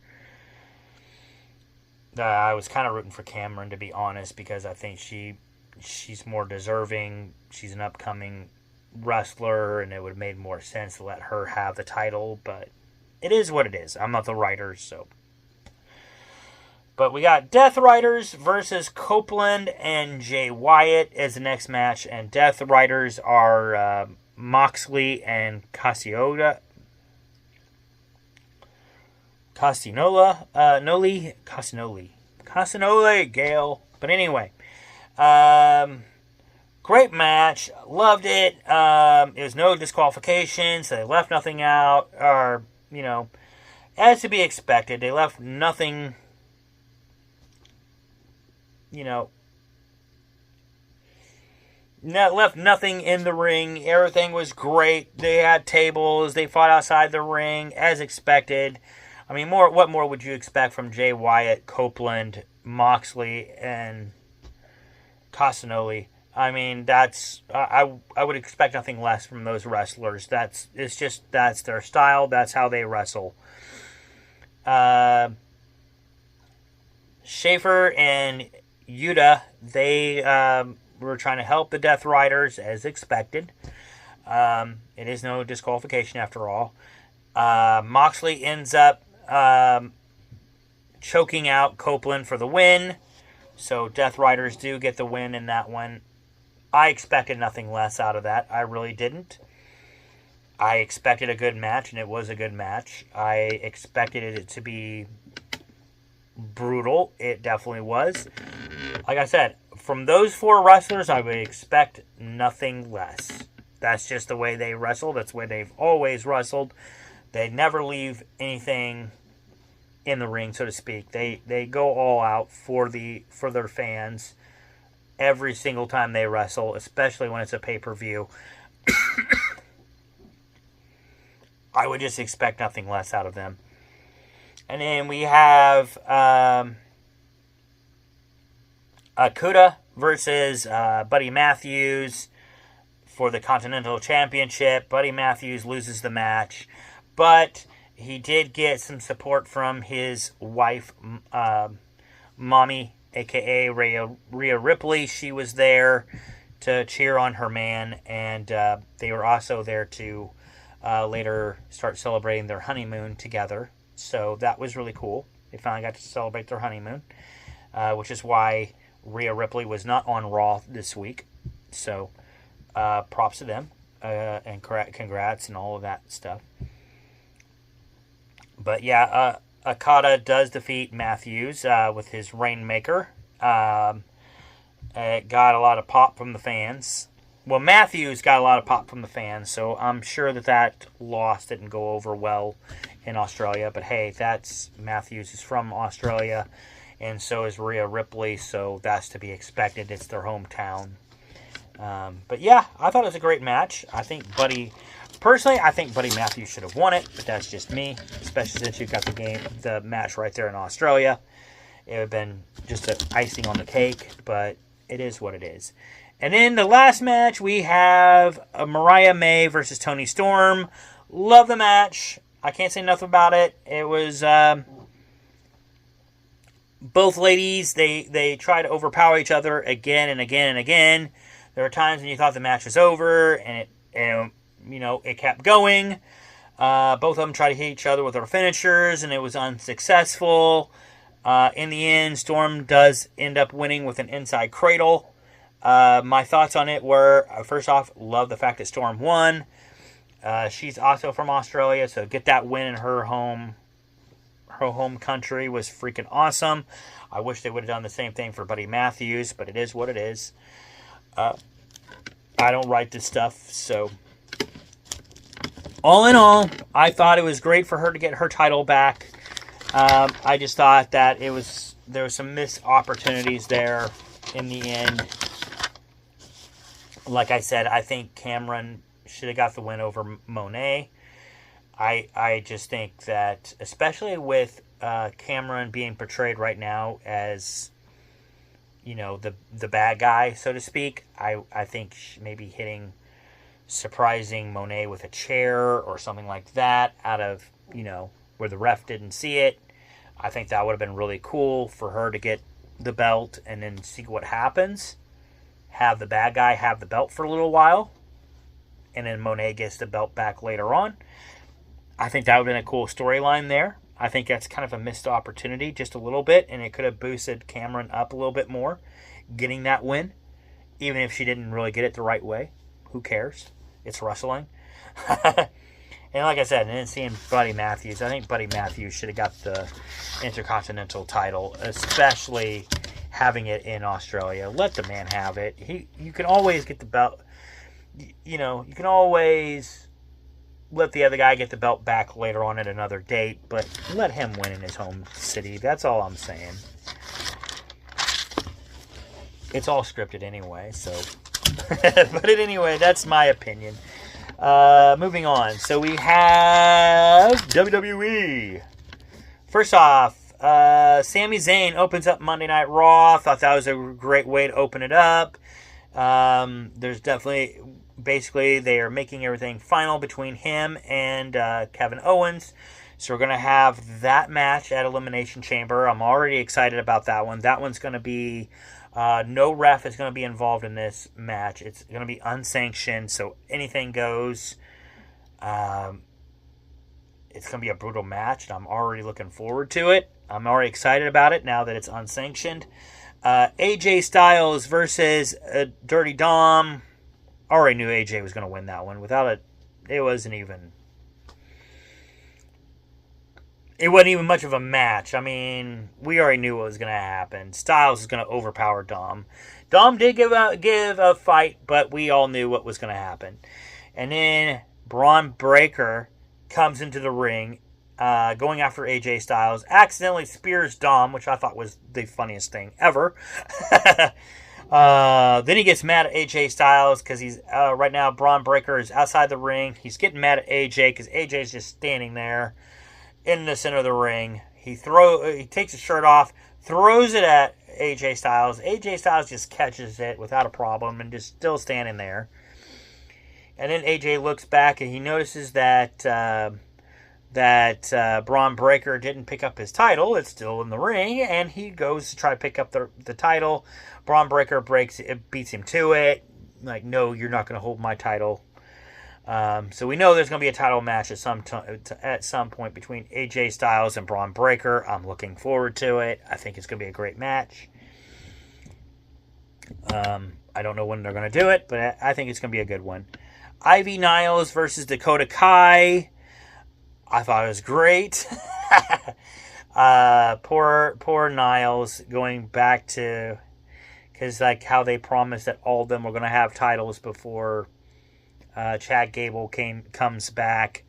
I was kind of rooting for Cameron, to be honest, because I think she's more deserving. She's an upcoming wrestler, and it would have made more sense to let her have the title, but it is what it is. I'm not the writer, so. But we got Death Riders versus Copeland and Jay Wyatt as the next match, and Death Riders are Moxley and Castagnoli, Gale. But anyway, great match. Loved it. It was no disqualification, so they left nothing out, or, you know, as to be expected. They left nothing, you know, left nothing in the ring. Everything was great. They had tables. They fought outside the ring, as expected. I mean, what more would you expect from Jay Wyatt, Copeland, Moxley, and Castagnoli? I mean, that's I would expect nothing less from those wrestlers. That's their style. That's how they wrestle. Schaefer and Yuta, they were trying to help the Death Riders as expected. It is no disqualification after all. Moxley ends up choking out Copeland for the win. So Death Riders do get the win in that one. I expected nothing less out of that. I really didn't. I expected a good match, and it was a good match. I expected it to be brutal. It definitely was. Like I said, from those four wrestlers, I would expect nothing less. That's just the way they wrestle. That's the way they've always wrestled. They never leave anything in the ring, so to speak. They go all out for their fans every single time they wrestle, especially when it's a pay-per-view. I would just expect nothing less out of them. And then we have Akuda versus Buddy Matthews for the Continental Championship. Buddy Matthews loses the match, but he did get some support from his wife, Mommy, a.k.a. Rhea Ripley. She was there to cheer on her man, and they were also there to later start celebrating their honeymoon together. So that was really cool. They finally got to celebrate their honeymoon, which is why Rhea Ripley was not on Raw this week. So props to them, and congrats and all of that stuff. But yeah, Okada does defeat Matthews with his Rainmaker. It got a lot of pop from the fans. Well, Matthews got a lot of pop from the fans, so I'm sure that loss didn't go over well in Australia. But hey, Matthews is from Australia, and so is Rhea Ripley, so that's to be expected. It's their hometown. But yeah, I thought it was a great match. I think Buddy Matthews should have won it, but that's just me, especially since you got the match right there in Australia. It would have been just an icing on the cake, but it is what it is. And in the last match, we have Mariah May versus Toni Storm. Love the match. I can't say nothing about it. It was both ladies. They try to overpower each other again and again and again. There were times when you thought the match was over, and it kept going. Both of them tried to hit each other with their finishers, and it was unsuccessful. In the end, Storm does end up winning with an inside cradle. My thoughts on it were, first off, love the fact that Storm won. She's also from Australia, so get that win in her home country was freaking awesome. I wish they would have done the same thing for Buddy Matthews, but it is what it is. I don't write this stuff, so all in all, I thought it was great for her to get her title back. I just thought that there was some missed opportunities there in the end. Like I said, I think Cameron should have got the win over Monet. I just think that, especially with Cameron being portrayed right now as, the bad guy, so to speak, I think maybe surprising Monet with a chair or something like that out of, where the ref didn't see it. I think that would have been really cool for her to get the belt and then see what happens. Have the bad guy have the belt for a little while, and then Monet gets the belt back later on. I think that would have been a cool storyline there. I think that's kind of a missed opportunity just a little bit, and it could have boosted Cameron up a little bit more, getting that win, even if she didn't really get it the right way. Who cares? It's wrestling. And like I said, and then seeing Buddy Matthews, I think Buddy Matthews should have got the Intercontinental title, especially having it in Australia. Let the man have it. You can always get the belt. You can always let the other guy get the belt back later on at another date, but let him win in his home city. That's all I'm saying. It's all scripted anyway, so. But anyway, that's my opinion. Moving on. So we have WWE. First off, Sami Zayn opens up Monday Night Raw. Thought that was a great way to open it up. There's definitely, basically, they are making everything final between him and Kevin Owens. So we're going to have that match at Elimination Chamber. I'm already excited about that one. That one's going to be, no ref is going to be involved in this match. It's going to be unsanctioned, so anything goes. It's going to be a brutal match, and I'm already looking forward to it. I'm already excited about it now that it's unsanctioned. AJ Styles versus Dirty Dom. I already knew AJ was going to win that one. It wasn't even much of a match. I mean, we already knew what was going to happen. Styles is going to overpower Dom. Dom did give a fight, but we all knew what was going to happen. And then Braun Breaker comes into the ring, going after AJ Styles, accidentally spears Dom, which I thought was the funniest thing ever. Then he gets mad at AJ Styles because he's right now Braun Breaker is outside the ring. He's getting mad at AJ because AJ's just standing there in the center of the ring. He takes his shirt off, throws it at AJ Styles. AJ Styles just catches it without a problem and just still standing there. And then AJ looks back and he notices that Braun Breaker didn't pick up his title. It's still in the ring, and he goes to try to pick up the title. Braun Breaker beats him to it. Like, no, you're not going to hold my title. So we know there's going to be a title match at some point between AJ Styles and Braun Breaker. I'm looking forward to it. I think it's going to be a great match. I don't know when they're going to do it, but I think it's going to be a good one. Ivy Niles versus Dakota Kai. I thought it was great. Poor Niles going back to, because like how they promised that all of them were going to have titles before Chad Gable comes back,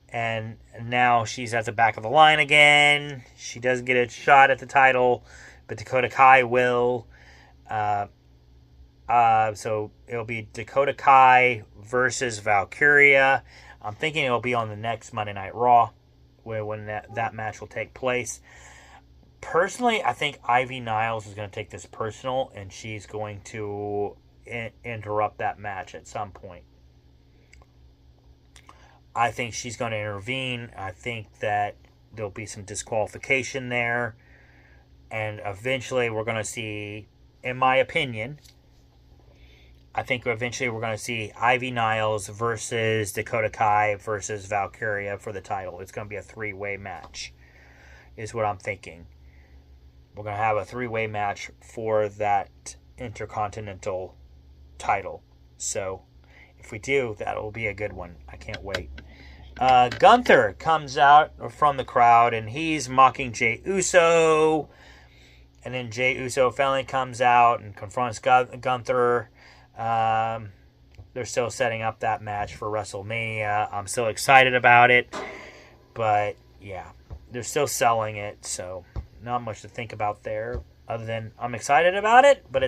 and now she's at the back of the line again. She doesn't get a shot at the title, but Dakota Kai will. So it'll be Dakota Kai versus Valkyria. I'm thinking it'll be on the next Monday Night Raw, when that match will take place. Personally, I think Ivy Niles is going to take this personal, and she's going to interrupt that match at some point. I think she's going to intervene. I think that there'll be some disqualification there, and eventually we're going to see, in my opinion, I think eventually we're going to see Ivy Niles versus Dakota Kai versus Valkyria for the title. It's going to be a 3-way match, is what I'm thinking. We're going to have a 3-way match for that Intercontinental title. So, if we do, that'll be a good one. I can't wait. Gunther comes out from the crowd, and he's mocking Jey Uso. And then Jey Uso finally comes out and confronts Gunther. They're still setting up that match for WrestleMania. I'm still excited about it, but yeah, they're still selling it, so not much to think about there other than I'm excited about it, but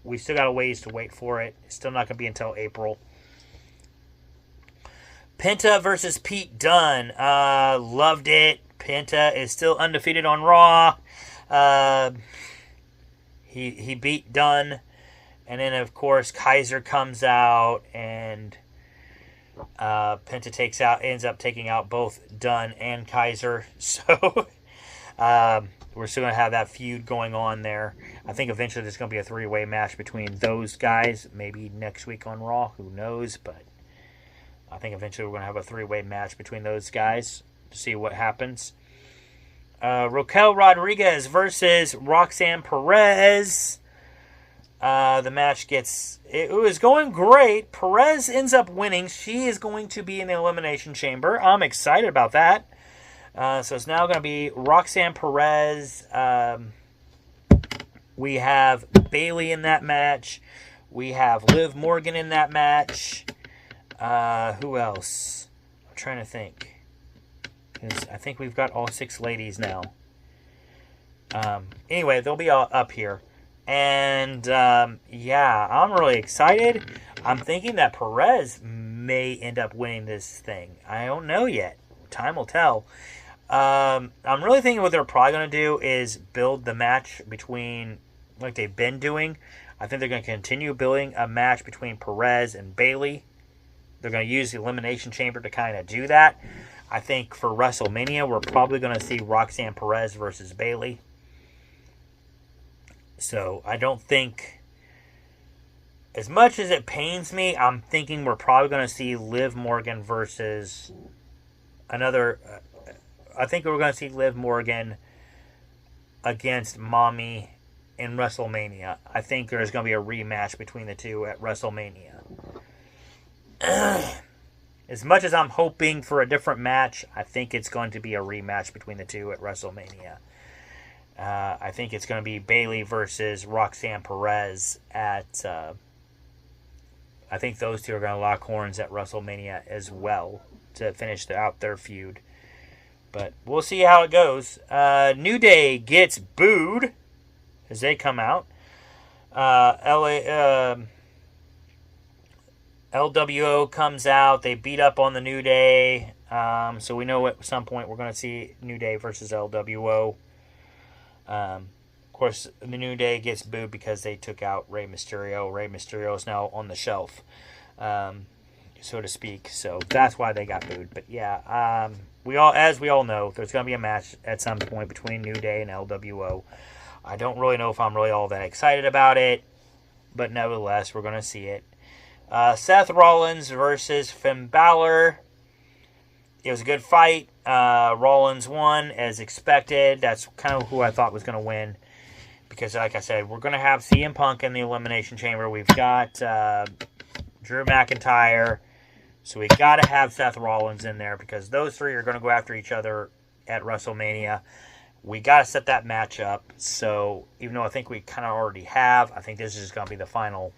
we still got a ways to wait for it. It's still not going to be until April. Penta versus Pete Dunne. Loved it. Penta is still undefeated on Raw. He beat Dunne. And then, of course, Kaiser comes out, and Penta ends up taking out both Dunne and Kaiser. So we're still going to have that feud going on there. I think eventually there's going to be a 3-way match between those guys. Maybe next week on Raw. Who knows? But I think eventually we're going to have a 3-way match between those guys to see what happens. Raquel Rodriguez versus Roxanne Perez. The match it was going great. Perez ends up winning. She is going to be in the Elimination Chamber. I'm excited about that. So it's now going to be Roxanne Perez. We have Bayley in that match. We have Liv Morgan in that match. Who else? I'm trying to think. Because I think we've got all 6 ladies now. Anyway, they'll be all up here. And, yeah, I'm really excited. I'm thinking that Perez may end up winning this thing. I don't know yet. Time will tell. I'm really thinking what they're probably going to do is build the match between, like they've been doing. I think they're going to continue building a match between Perez and Bayley. They're going to use the Elimination Chamber to kind of do that. I think for WrestleMania, we're probably going to see Roxanne Perez versus Bayley. So, I don't think, as much as it pains me, I'm thinking we're probably going to see Liv Morgan versus another, I think we're going to see Liv Morgan against Mommy in WrestleMania. I think there's going to be a rematch between the two at WrestleMania. As much as I'm hoping for a different match, I think it's going to be a rematch between the two at WrestleMania. I think it's going to be Bayley versus Roxanne Perez at, I think those two are going to lock horns at WrestleMania as well to finish out their feud. But we'll see how it goes. New Day gets booed as they come out. LWO comes out. They beat up on the New Day. So we know at some point we're going to see New Day versus LWO. Of course, the New Day gets booed because they took out Rey Mysterio. Rey Mysterio is now on the shelf. so to speak. So that's why they got booed. But yeah, as we all know, there's going to be a match at some point between New Day and LWO. I don't really know if I'm really all that excited about it, but nevertheless, we're going to see it. Seth Rollins versus Finn Balor. It was a good fight. Rollins won as expected. That's kind of who I thought was going to win. Because, like I said, we're going to have CM Punk in the Elimination Chamber. We've got Drew McIntyre. So we got to have Seth Rollins in there because those three are going to go after each other at WrestleMania. We got to set that match up. So even though I think we kind of already have, I think this is going to be the final.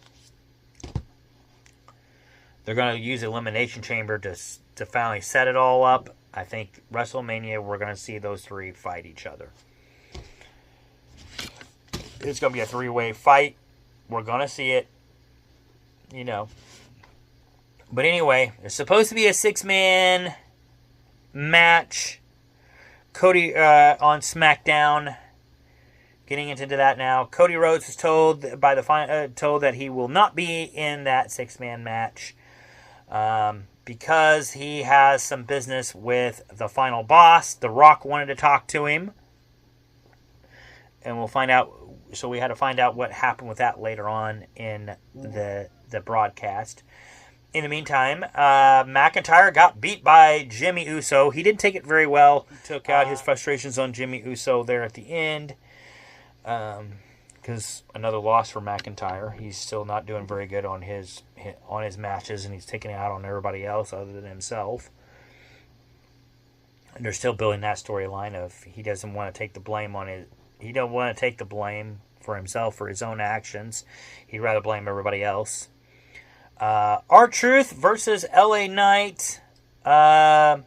They're going to use Elimination Chamber to finally set it all up. I think WrestleMania, we're going to see those three fight each other. It's going to be a three-way fight. We're going to see it. You know. But anyway, it's supposed to be a six-man match. Cody on SmackDown. Getting into that now. Cody Rhodes was told told that he will not be in that six-man match because he has some business with the final boss. The Rock wanted to talk to him, and we'll find out. So we had to find out what happened with that later on in the broadcast. In the meantime, McIntyre got beat by Jimmy Uso. He didn't take it very well. He took out his frustrations on Jimmy Uso there at the end. Because another loss for McIntyre. He's still not doing very good on his matches, and he's taking it out on everybody else other than himself. And they're still building that storyline of he doesn't want to take the blame on it. He don't want to take the blame for himself for his own actions. He'd rather blame everybody else. R-Truth versus LA Knight. R-Truth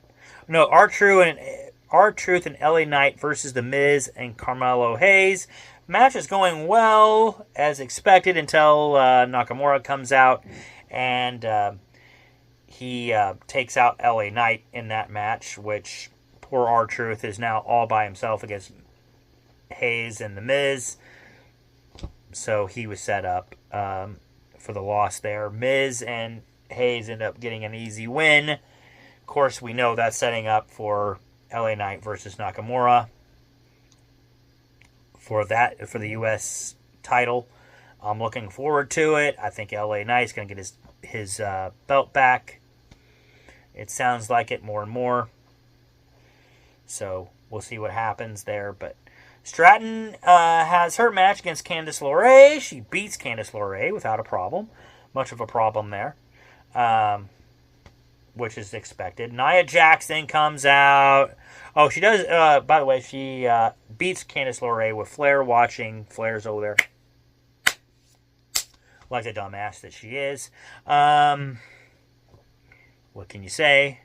and LA Knight versus The Miz and Carmelo Hayes. Match is going well as expected until Nakamura comes out and he takes out LA Knight in that match, which poor R-Truth is now all by himself against Hayes and The Miz. So he was set up for the loss there. Miz and Hayes end up getting an easy win. Of course, we know that's setting up for LA Knight versus Nakamura for the U.S. title. I'm looking forward to it. I think LA Knight's going to get his belt back. It sounds like it more and more. So we'll see what happens there. But Stratton has her match against Candice LeRae. She beats Candice LeRae without a problem. Much of a problem there. Which is expected. Nia Jax then comes out. Oh, she does, by the way, she beats Candice LeRae with Flair watching. Flair's over there. Like the dumbass that she is. What can you say?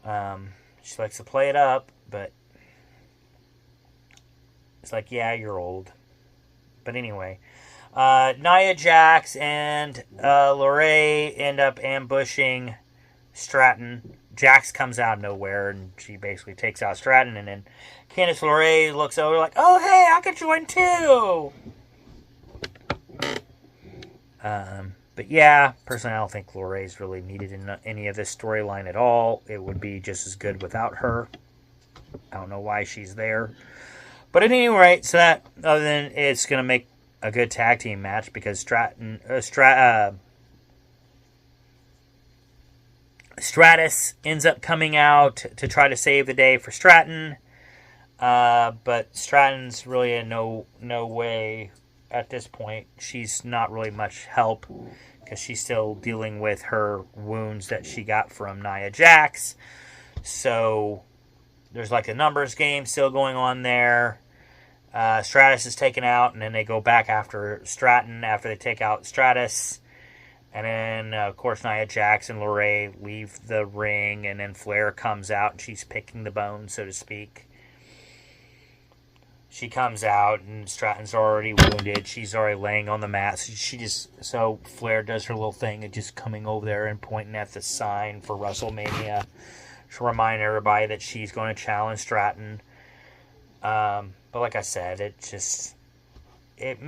She likes to play it up, but it's like, yeah, you're old. But anyway, Nia Jax and LeRae end up ambushing Stratton. Jax comes out of nowhere, and she basically takes out Stratton, and then Candice LeRae looks over like, oh, hey, I could join too! But yeah, personally, I don't think LeRae's really needed in any of this storyline at all. It would be just as good without her. I don't know why she's there. But at any rate, so that, other than it's going to make a good tag team match, because Stratus ends up coming out to try to save the day for Stratton. But Stratton's really in no way at this point. She's not really much help because she's still dealing with her wounds that she got from Nia Jax. So there's like a numbers game still going on there. Stratus is taken out, and then they go back after Stratton after they take out Stratus. And then, of course, Nia Jax and LeRae leave the ring, and then Flair comes out, and she's picking the bones, so to speak. She comes out, and Stratton's already wounded. She's already laying on the mat. So Flair does her little thing of just coming over there and pointing at the sign for WrestleMania to remind everybody that she's going to challenge Stratton. But like I said, it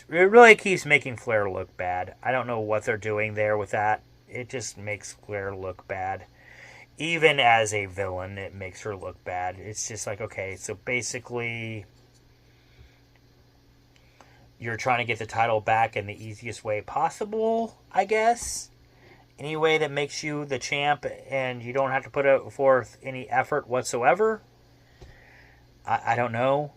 really keeps making Flair look bad. I don't know what they're doing there with that. it just makes Flair look bad. Even as a villain, it makes her look bad. It's just like, okay, so basically you're trying to get the title back in the easiest way possible, I guess. Any way that makes you the champ and you don't have to put forth any effort whatsoever. I don't know.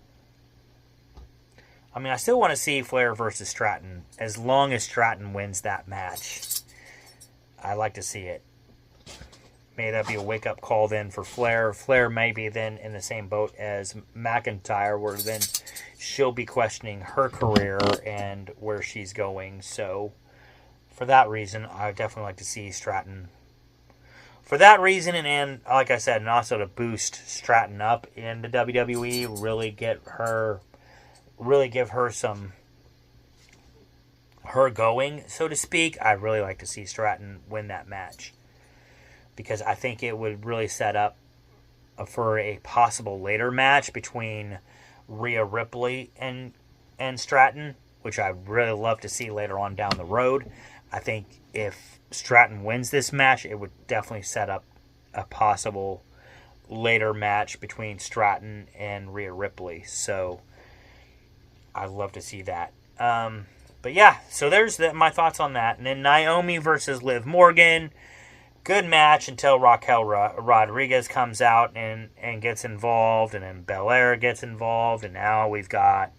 I mean, I still want to see Flair versus Stratton. As long as Stratton wins that match, I like to see it. May that be a wake-up call then for Flair. Flair may be then in the same boat as McIntyre, where then she'll be questioning her career and where she's going. So, for that reason, I definitely like to see Stratton. For that reason, and like I said, and also to boost Stratton up in the WWE, really give her her going, so to speak. I'd really like to see Stratton win that match, because I think it would really set up for a possible later match between Rhea Ripley and Stratton, which I'd really love to see later on down the road. I think if Stratton wins this match, it would definitely set up a possible later match between Stratton and Rhea Ripley. So I'd love to see that. But yeah, so there's my thoughts on that. And then Naomi versus Liv Morgan. Good match until Raquel Rodriguez comes out and gets involved, and then Belair gets involved, and now we've got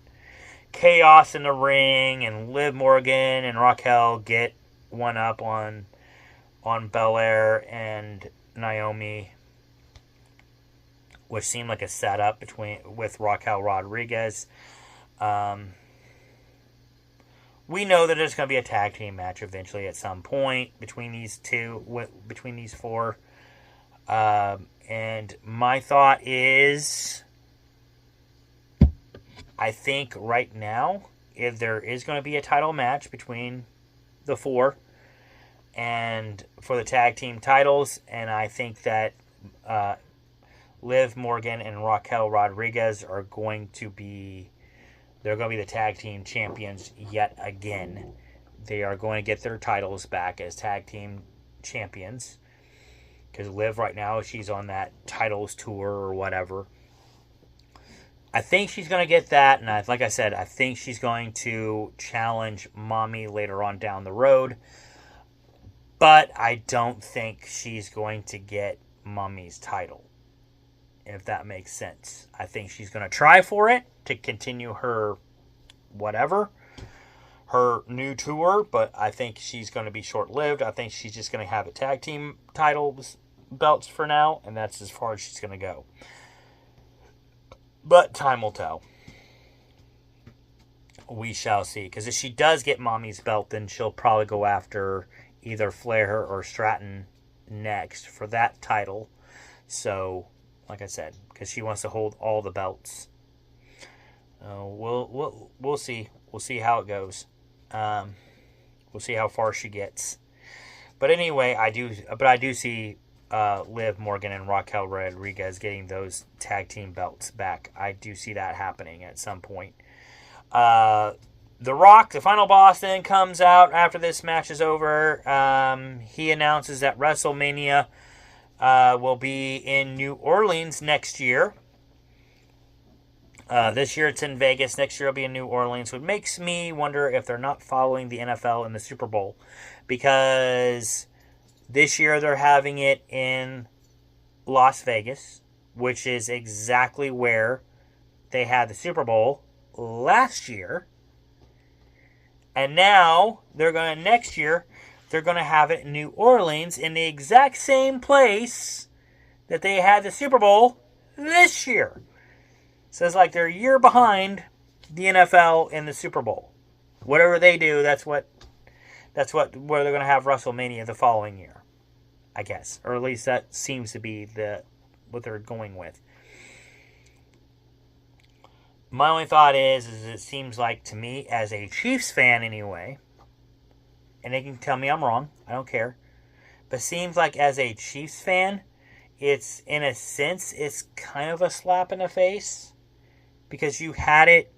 chaos in the ring, and Liv Morgan and Raquel get one up on Belair and Naomi, which seemed like a setup with Raquel Rodriguez. We know that there's going to be a tag team match eventually at some point between these four. And my thought is, I think right now, if there is going to be a title match between the four and for the tag team titles, and I think that Liv Morgan and Raquel Rodriguez are going to be the tag team champions yet again. They are going to get their titles back as tag team champions, because Liv right now, she's on that titles tour or whatever. I think she's going to get that, and like I said, I think she's going to challenge Mommy later on down the road. But I don't think she's going to get Mommy's title, if that makes sense. I think she's going to try for it to continue her new tour, but I think she's going to be short-lived. I think she's just going to have a tag team titles belts for now, and that's as far as she's going to go. But time will tell. We shall see. Because if she does get Mommy's belt, then she'll probably go after either Flair or Stratton next for that title. So, like I said, because she wants to hold all the belts. We'll see. We'll see how it goes. We'll see how far she gets. But anyway, I do see Liv Morgan and Raquel Rodriguez getting those tag team belts back. I do see that happening at some point. The Rock, the final boss, then comes out after this match is over. He announces that WrestleMania will be in New Orleans next year. This year it's in Vegas. Next year it'll be in New Orleans. Which makes me wonder if they're not following the NFL in the Super Bowl. Because this year they're having it in Las Vegas, which is exactly where they had the Super Bowl last year. And now next year they're going to have it in New Orleans, in the exact same place that they had the Super Bowl this year. So it's like they're a year behind the NFL in the Super Bowl. Whatever they do, that's where they're going to have WrestleMania the following year, I guess. Or at least that seems to be what they're going with. My only thought is it seems like to me, as a Chiefs fan anyway, and they can tell me I'm wrong, I don't care, but seems like as a Chiefs fan, it's, in a sense, it's kind of a slap in the face, because you had it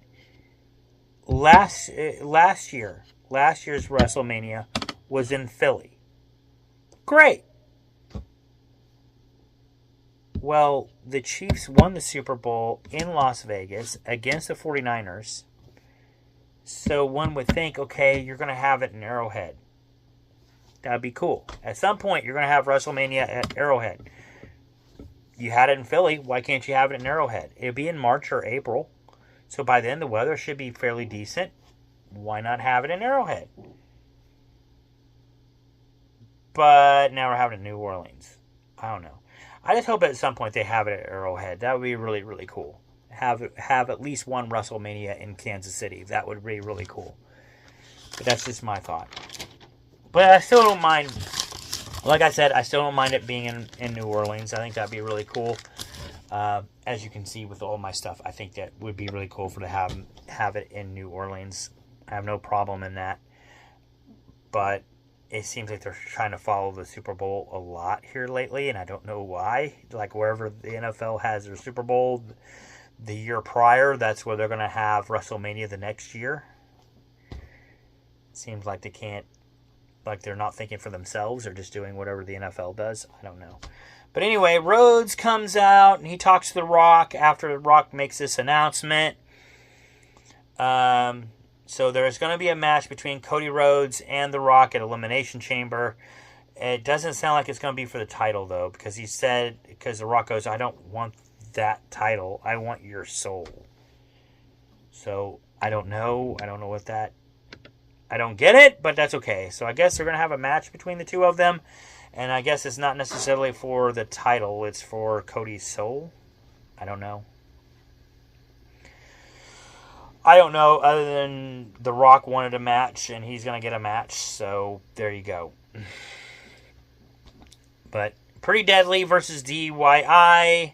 last year. Last year's WrestleMania was in Philly. Great. Well, the Chiefs won the Super Bowl in Las Vegas against the 49ers. So one would think, okay, you're going to have it in Arrowhead. That would be cool. At some point, you're going to have WrestleMania at Arrowhead. You had it in Philly. Why can't you have it in Arrowhead? It'll be in March or April. So by then, the weather should be fairly decent. Why not have it in Arrowhead? But now we're having it in New Orleans. I don't know. I just hope at some point they have it at Arrowhead. That would be really, really cool. Have at least one WrestleMania in Kansas City. That would be really cool. But that's just my thought. But I still don't mind. Like I said, I still don't mind it being in New Orleans. I think that'd be really cool. As you can see with all my stuff, I think that would be really cool to have it in New Orleans. I have no problem in that. But it seems like they're trying to follow the Super Bowl a lot here lately, and I don't know why. Like wherever the NFL has their Super Bowl the year prior, that's where they're going to have WrestleMania the next year. Seems like they can't, like they're not thinking for themselves. They're just doing whatever the NFL does. I don't know. But anyway, Rhodes comes out and he talks to The Rock after The Rock makes this announcement. So there's going to be a match between Cody Rhodes and The Rock at Elimination Chamber. It doesn't sound like it's going to be for the title, though, because The Rock goes, I don't want that title. I want your soul. So I don't know. I don't know what that... I don't get it, but that's okay. So I guess they're going to have a match between the two of them. And I guess it's not necessarily for the title. It's for Cody's soul. I don't know. I don't know, other than The Rock wanted a match, and he's going to get a match, so there you go. But Pretty Deadly versus DIY.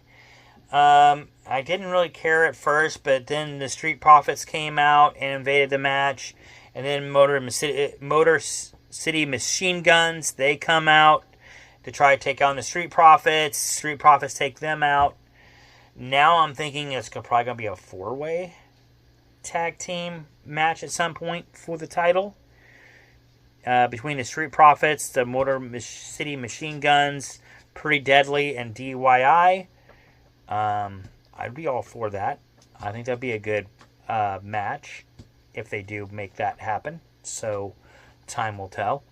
I didn't really care at first, but then the Street Profits came out and invaded the match. And then Motor City Machine Guns, they come out to try to take on the Street Profits. Street Profits take them out. Now I'm thinking it's probably going to be a 4-way tag team match at some point for the title. Between the Street Profits, the Motor City Machine Guns, Pretty Deadly, and DIY. I'd be all for that. I think that'd be a good match if they do make that happen. So, time will tell.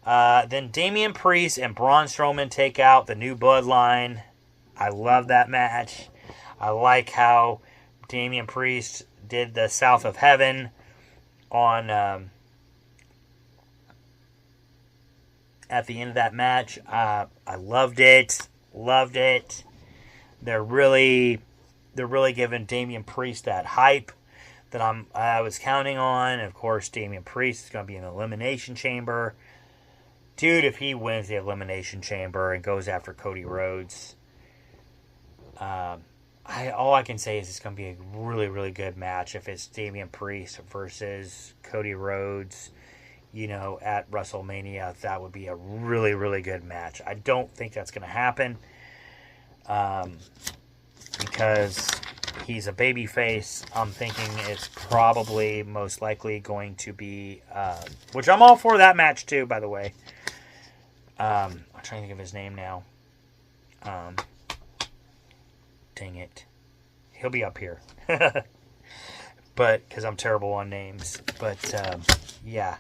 Then Damian Priest and Braun Strowman take out the New Bloodline. I love that match. I like how Damian Priest did the South of Heaven on at the end of that match. I loved it. Loved it. They're really giving Damian Priest that hype that I was counting on. And of course, Damian Priest is going to be in the Elimination Chamber. Dude, if he wins the Elimination Chamber and goes after Cody Rhodes, all I can say is it's going to be a really, really good match if it's Damian Priest versus Cody Rhodes, at WrestleMania. That would be a really, really good match. I don't think that's going to happen because he's a babyface. I'm thinking it's probably most likely going to be, which I'm all for that match too, by the way. I'm trying to think of his name now. Dang it. He'll be up here. But, because I'm terrible on names. But, yeah.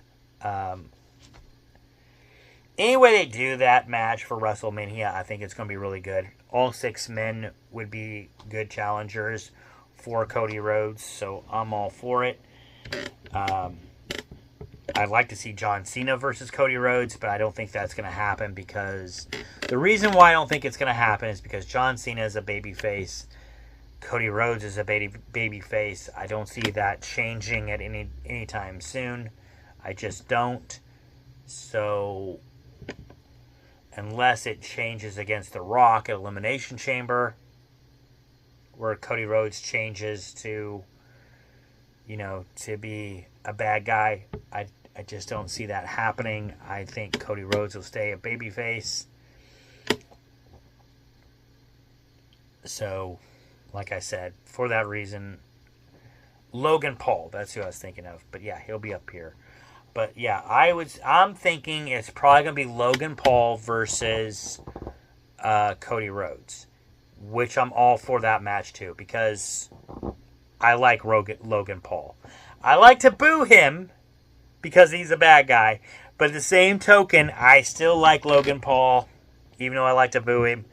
Any way they do that match for WrestleMania, I think it's going to be really good. All 6 men would be good challengers for Cody Rhodes, so I'm all for it. I'd like to see John Cena versus Cody Rhodes, but I don't think that's going to happen because the reason why I don't think it's going to happen is because John Cena is a babyface. Cody Rhodes is a babyface. I don't see that changing at any time soon. I just don't. So, unless it changes against The Rock at Elimination Chamber, where Cody Rhodes changes to, to be a bad guy, I just don't see that happening. I think Cody Rhodes will stay a babyface. So, like I said, for that reason, Logan Paul, that's who I was thinking of. But yeah, he'll be up here. But yeah, I'm thinking it's probably gonna be Logan Paul versus Cody Rhodes, which I'm all for that match too because I like Logan Paul. I like to boo him because he's a bad guy, but at the same token, I still like Logan Paul, even though I like to boo him.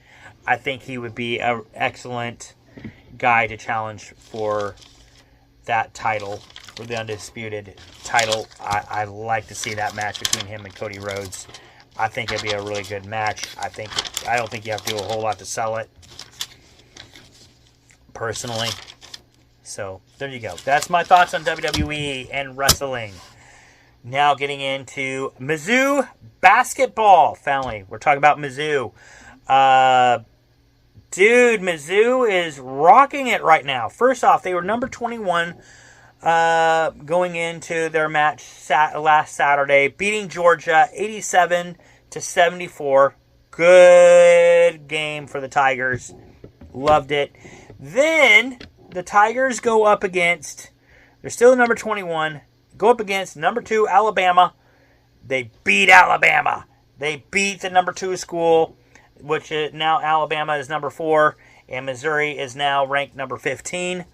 I think he would be an excellent guy to challenge for that title, for the undisputed title. I like to see that match between him and Cody Rhodes. I think it'd be a really good match. I don't think you have to do a whole lot to sell it, personally. So there you go. That's my thoughts on WWE and wrestling. Now getting into Mizzou basketball. Finally, we're talking about Mizzou. Dude, Mizzou is rocking it right now. First off, they were number 21 going into their match last Saturday, beating Georgia 87-74. Good game for the Tigers. Loved it. Then the Tigers go up against, they're still number 21, go up against number 2 Alabama. They beat Alabama. They beat the number 2 school, which is now Alabama is number 4, and Missouri is now ranked number 15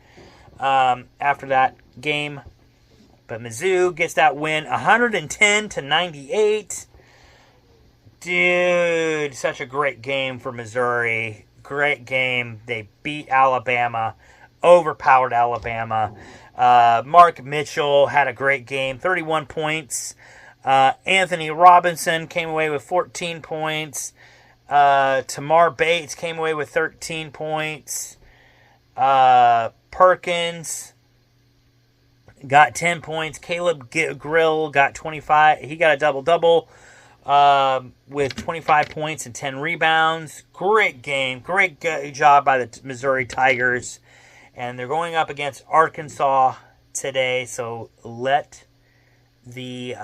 after that game. But Mizzou gets that win 110-98. Dude, such a great game for Missouri. Great game. They beat Alabama, overpowered Alabama. Mark Mitchell had a great game, 31 points. Anthony Robinson came away with 14 points. Tamar Bates came away with 13 points. Perkins got 10 points. Caleb Grill got 25. He got a double-double with 25 points and 10 rebounds. Great game. Great job by the Missouri Tigers. And they're going up against Arkansas today. So let the...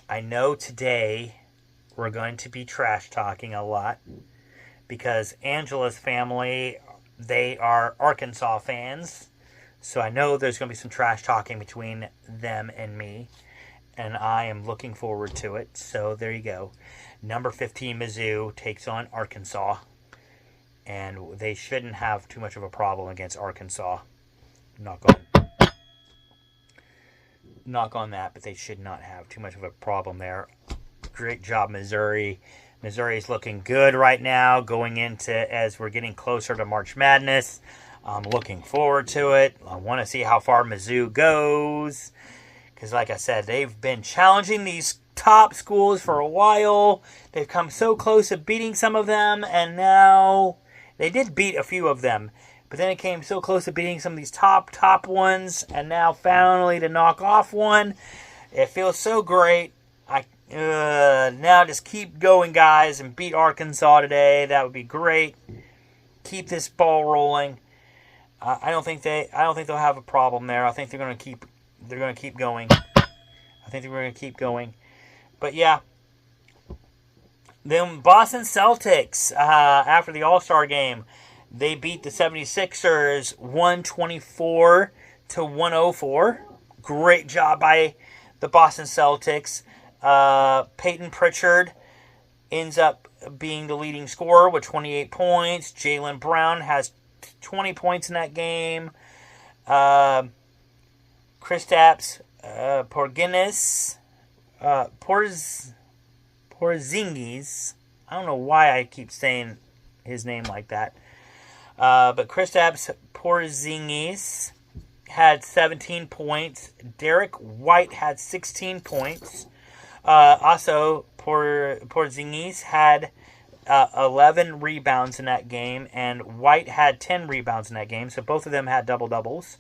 I know today we're going to be trash talking a lot because Angela's family, they are Arkansas fans. So I know there's going to be some trash talking between them and me. And I am looking forward to it. So there you go. Number 15 Mizzou takes on Arkansas. And they shouldn't have too much of a problem against Arkansas. Knock on that, but they should not have too much of a problem there. Great job, Missouri. Missouri's looking good right now going into as we're getting closer to March Madness. I'm looking forward to it. I want to see how far Mizzou goes. Because like I said, they've been challenging these top schools for a while. They've come so close to beating some of them. And now they did beat a few of them. But then it came so close to beating some of these top ones. And now finally to knock off one. It feels so great. Now just keep going, guys, and beat Arkansas today. That would be great. Keep this ball rolling. I don't think they'll have a problem there. I think they're going to keep going. I think they're going to keep going. But yeah. Then Boston Celtics, after the All-Star game, they beat the 76ers 124-104. Great job by the Boston Celtics. Peyton Pritchard ends up being the leading scorer with 28 points. Jaylen Brown has 20 points in that game. Kristaps Porzingis. I don't know why I keep saying his name like that. But Kristaps Porzingis had 17 points. Derek White had 16 points. Also, Porzingis had 11 rebounds in that game, and White had 10 rebounds in that game. So both of them had double-doubles.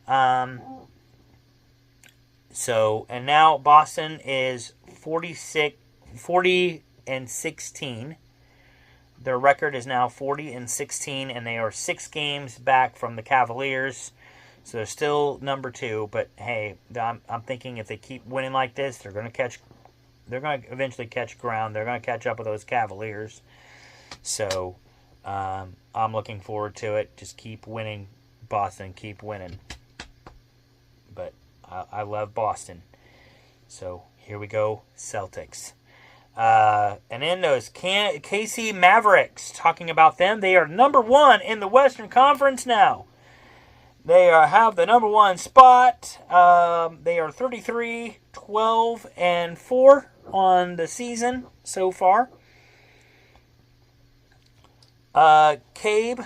And now Boston is 40-16. Their record is now 40-16, and they are 6 games back from the Cavaliers. So they're still number 2, but hey, I'm thinking if they keep winning like this, they're going to eventually catch ground. They're going to catch up with those Cavaliers. So I'm looking forward to it. Just keep winning, Boston. Keep winning. But I love Boston. So here we go, Celtics. And then those KC Mavericks, talking about them. They are number 1 in the Western Conference now. They have the number 1 spot. They are 33, 12, and 4 on the season so far. Cabe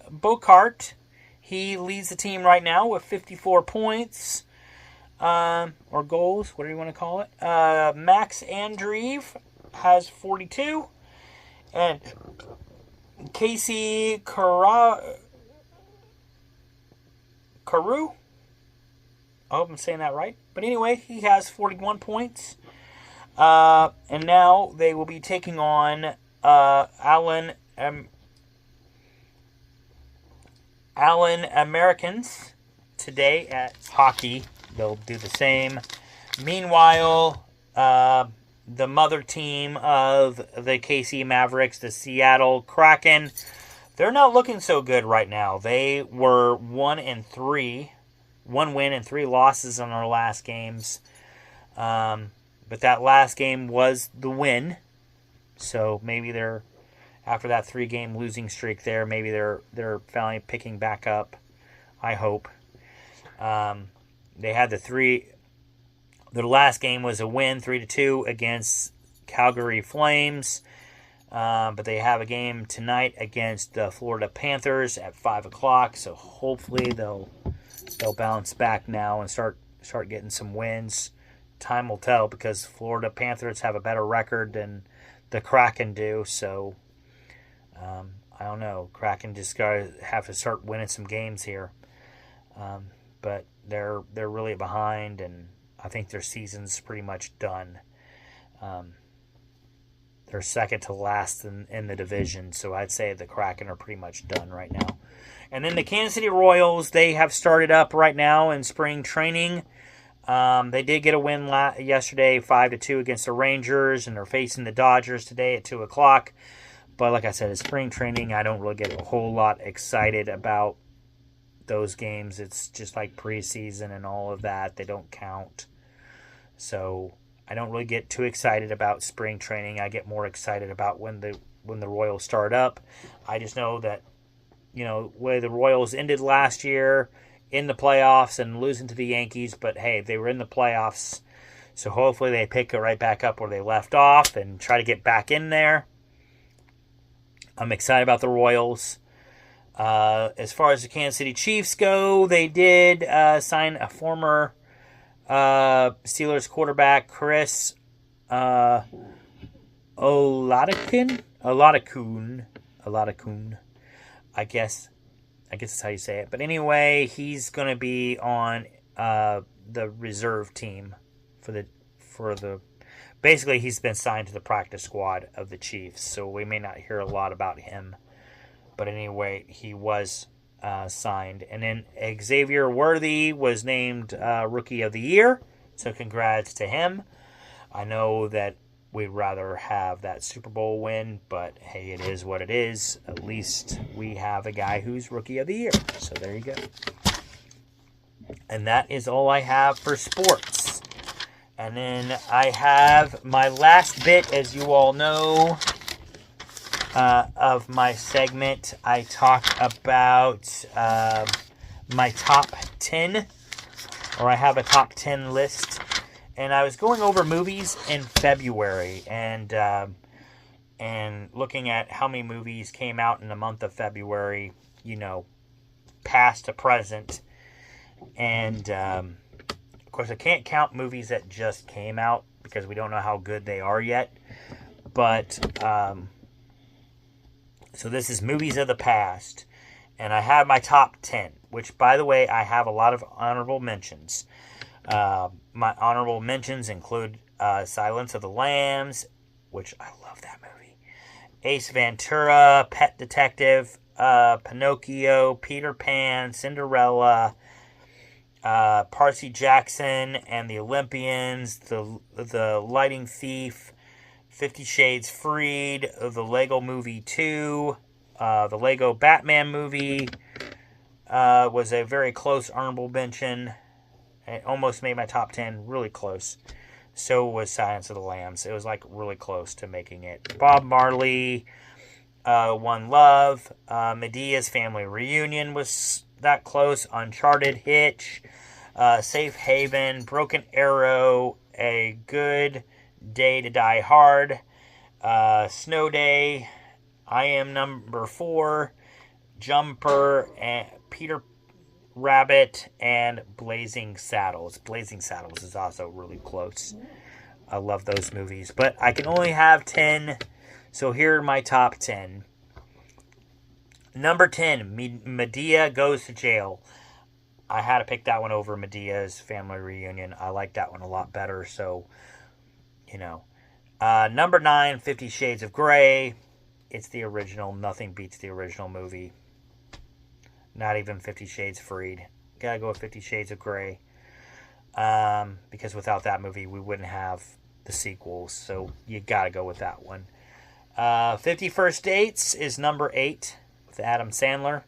Bocart, he leads the team right now with 54 points. Or goals, whatever you want to call it. Max Andreev has 42. And Casey Carew, I hope I'm saying that right. But anyway, he has 41 points. And now they will be taking on Allen Americans today at hockey. They'll do the same. Meanwhile, the mother team of the KC Mavericks, the Seattle Kraken, they're not looking so good right now. They were 1-3, 1 win and 3 losses on our last games. But that last game was the win. So maybe they're, after that 3-game losing streak there, maybe they're finally picking back up. I hope. They had their last game was a win, 3-2 against Calgary Flames. But they have a game tonight against the Florida Panthers at 5 o'clock. So hopefully they'll bounce back now and start getting some wins. Time will tell, because Florida Panthers have a better record than the Kraken do. So I don't know. Kraken just have to start winning some games here. But they're really behind, and I think their season's pretty much done. They're second to last in the division, so I'd say the Kraken are pretty much done right now. And then the Kansas City Royals, they have started up right now in spring training. They did get a win yesterday, 5-2 against the Rangers, and they're facing the Dodgers today at 2 o'clock. But like I said, it's spring training. I don't really get a whole lot excited about those games. It's just like preseason and all of that. They don't count. So I don't really get too excited about spring training. I get more excited about when the Royals start up. I just know that, where the Royals ended last year in the playoffs and losing to the Yankees, but hey, they were in the playoffs, so hopefully they pick it right back up where they left off and try to get back in there. I'm excited about the Royals. As far as the Kansas City Chiefs go, they did sign a former Steelers quarterback, Chris Oladokun. I guess that's how you say it. But anyway, he's going to be on the reserve team for the. Basically, he's been signed to the practice squad of the Chiefs, so we may not hear a lot about him. But anyway, he was signed. And then Xavier Worthy was named Rookie of the Year, so congrats to him. I know that we'd rather have that Super Bowl win, but hey, it is what it is. At least we have a guy who's Rookie of the Year. So there you go. And that is all I have for sports. And then I have my last bit, as you all know, of my segment. I talk about my top 10, or I have a top 10 list. And I was going over movies in February and looking at how many movies came out in the month of February, past to present. And, of course, I can't count movies that just came out because we don't know how good they are yet. But, so this is movies of the past. And I have my top 10, which, by the way, I have a lot of honorable mentions. My honorable mentions include Silence of the Lambs, which I love that movie. Ace Ventura, Pet Detective, Pinocchio, Peter Pan, Cinderella, Percy Jackson and the Olympians, the Lighting Thief, 50 Shades Freed, the Lego Movie 2, the Lego Batman movie was a very close honorable mention. It almost made my top 10, really close. So was Silence of the Lambs. It was like really close to making it. Bob Marley, One Love, Medea's Family Reunion was that close. Uncharted, Hitch, Safe Haven, Broken Arrow, A Good Day to Die Hard, Snow Day, I Am Number 4, Jumper, and Peter Rabbit, and Blazing Saddles. Blazing Saddles is also really close. I love those movies. But I can only have 10, so here are my top 10. Number 10, Medea Goes to Jail. I had to pick that one over Medea's Family Reunion. I like that one a lot better, so, you know. Number 9, 50 Shades of Grey. It's the original. Nothing beats the original movie. Not even 50 Shades Freed. Gotta go with 50 Shades of Grey. Because without that movie, we wouldn't have the sequels. So you gotta go with that one. 50 First Dates is number 8 with Adam Sandler.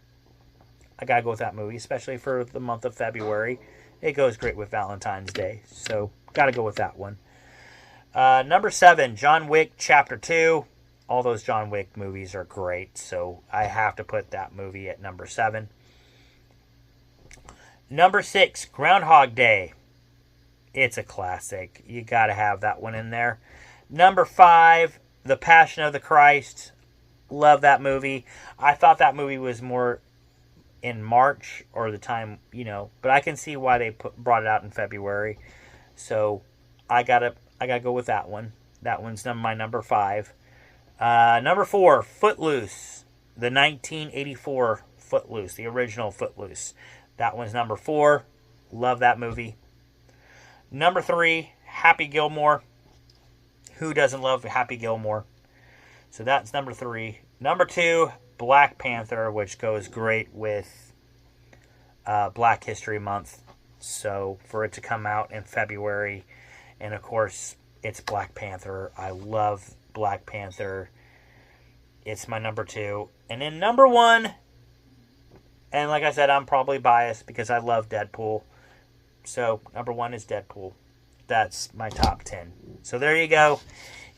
I gotta go with that movie, especially for the month of February. It goes great with Valentine's Day. So gotta go with that one. Number 7, John Wick Chapter 2. All those John Wick movies are great. So I have to put that movie at number 7. Number 6, Groundhog Day. It's a classic. You got to have that one in there. Number 5, The Passion of the Christ. Love that movie. I thought that movie was more in March or the time, you know, but I can see why they brought it out in February. So I gotta go with that one. That one's my number 5. Number 4, Footloose. The 1984 Footloose, the original Footloose. That one's number 4. Love that movie. Number 3, Happy Gilmore. Who doesn't love Happy Gilmore? So that's number 3. Number 2, Black Panther, which goes great with Black History Month. So for it to come out in February, and of course it's Black Panther. I love Black Panther. It's my number 2. And then number 1, and like I said, I'm probably biased because I love Deadpool. So number 1 is Deadpool. That's my top 10. So there you go.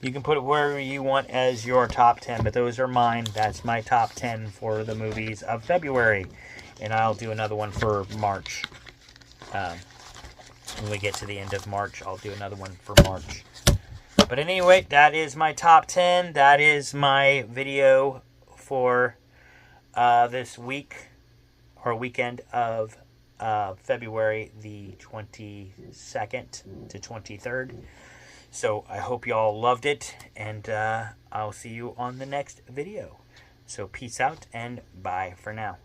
You can put it wherever you want as your top 10, but those are mine. That's my top 10 for the movies of February. And I'll do another one for March. When we get to the end of March, I'll do another one for March. But anyway, that is my top 10. That is my video for this week or weekend of February the 22nd to 23rd. So I hope y'all loved it, and I'll see you on the next video. So peace out and bye for now.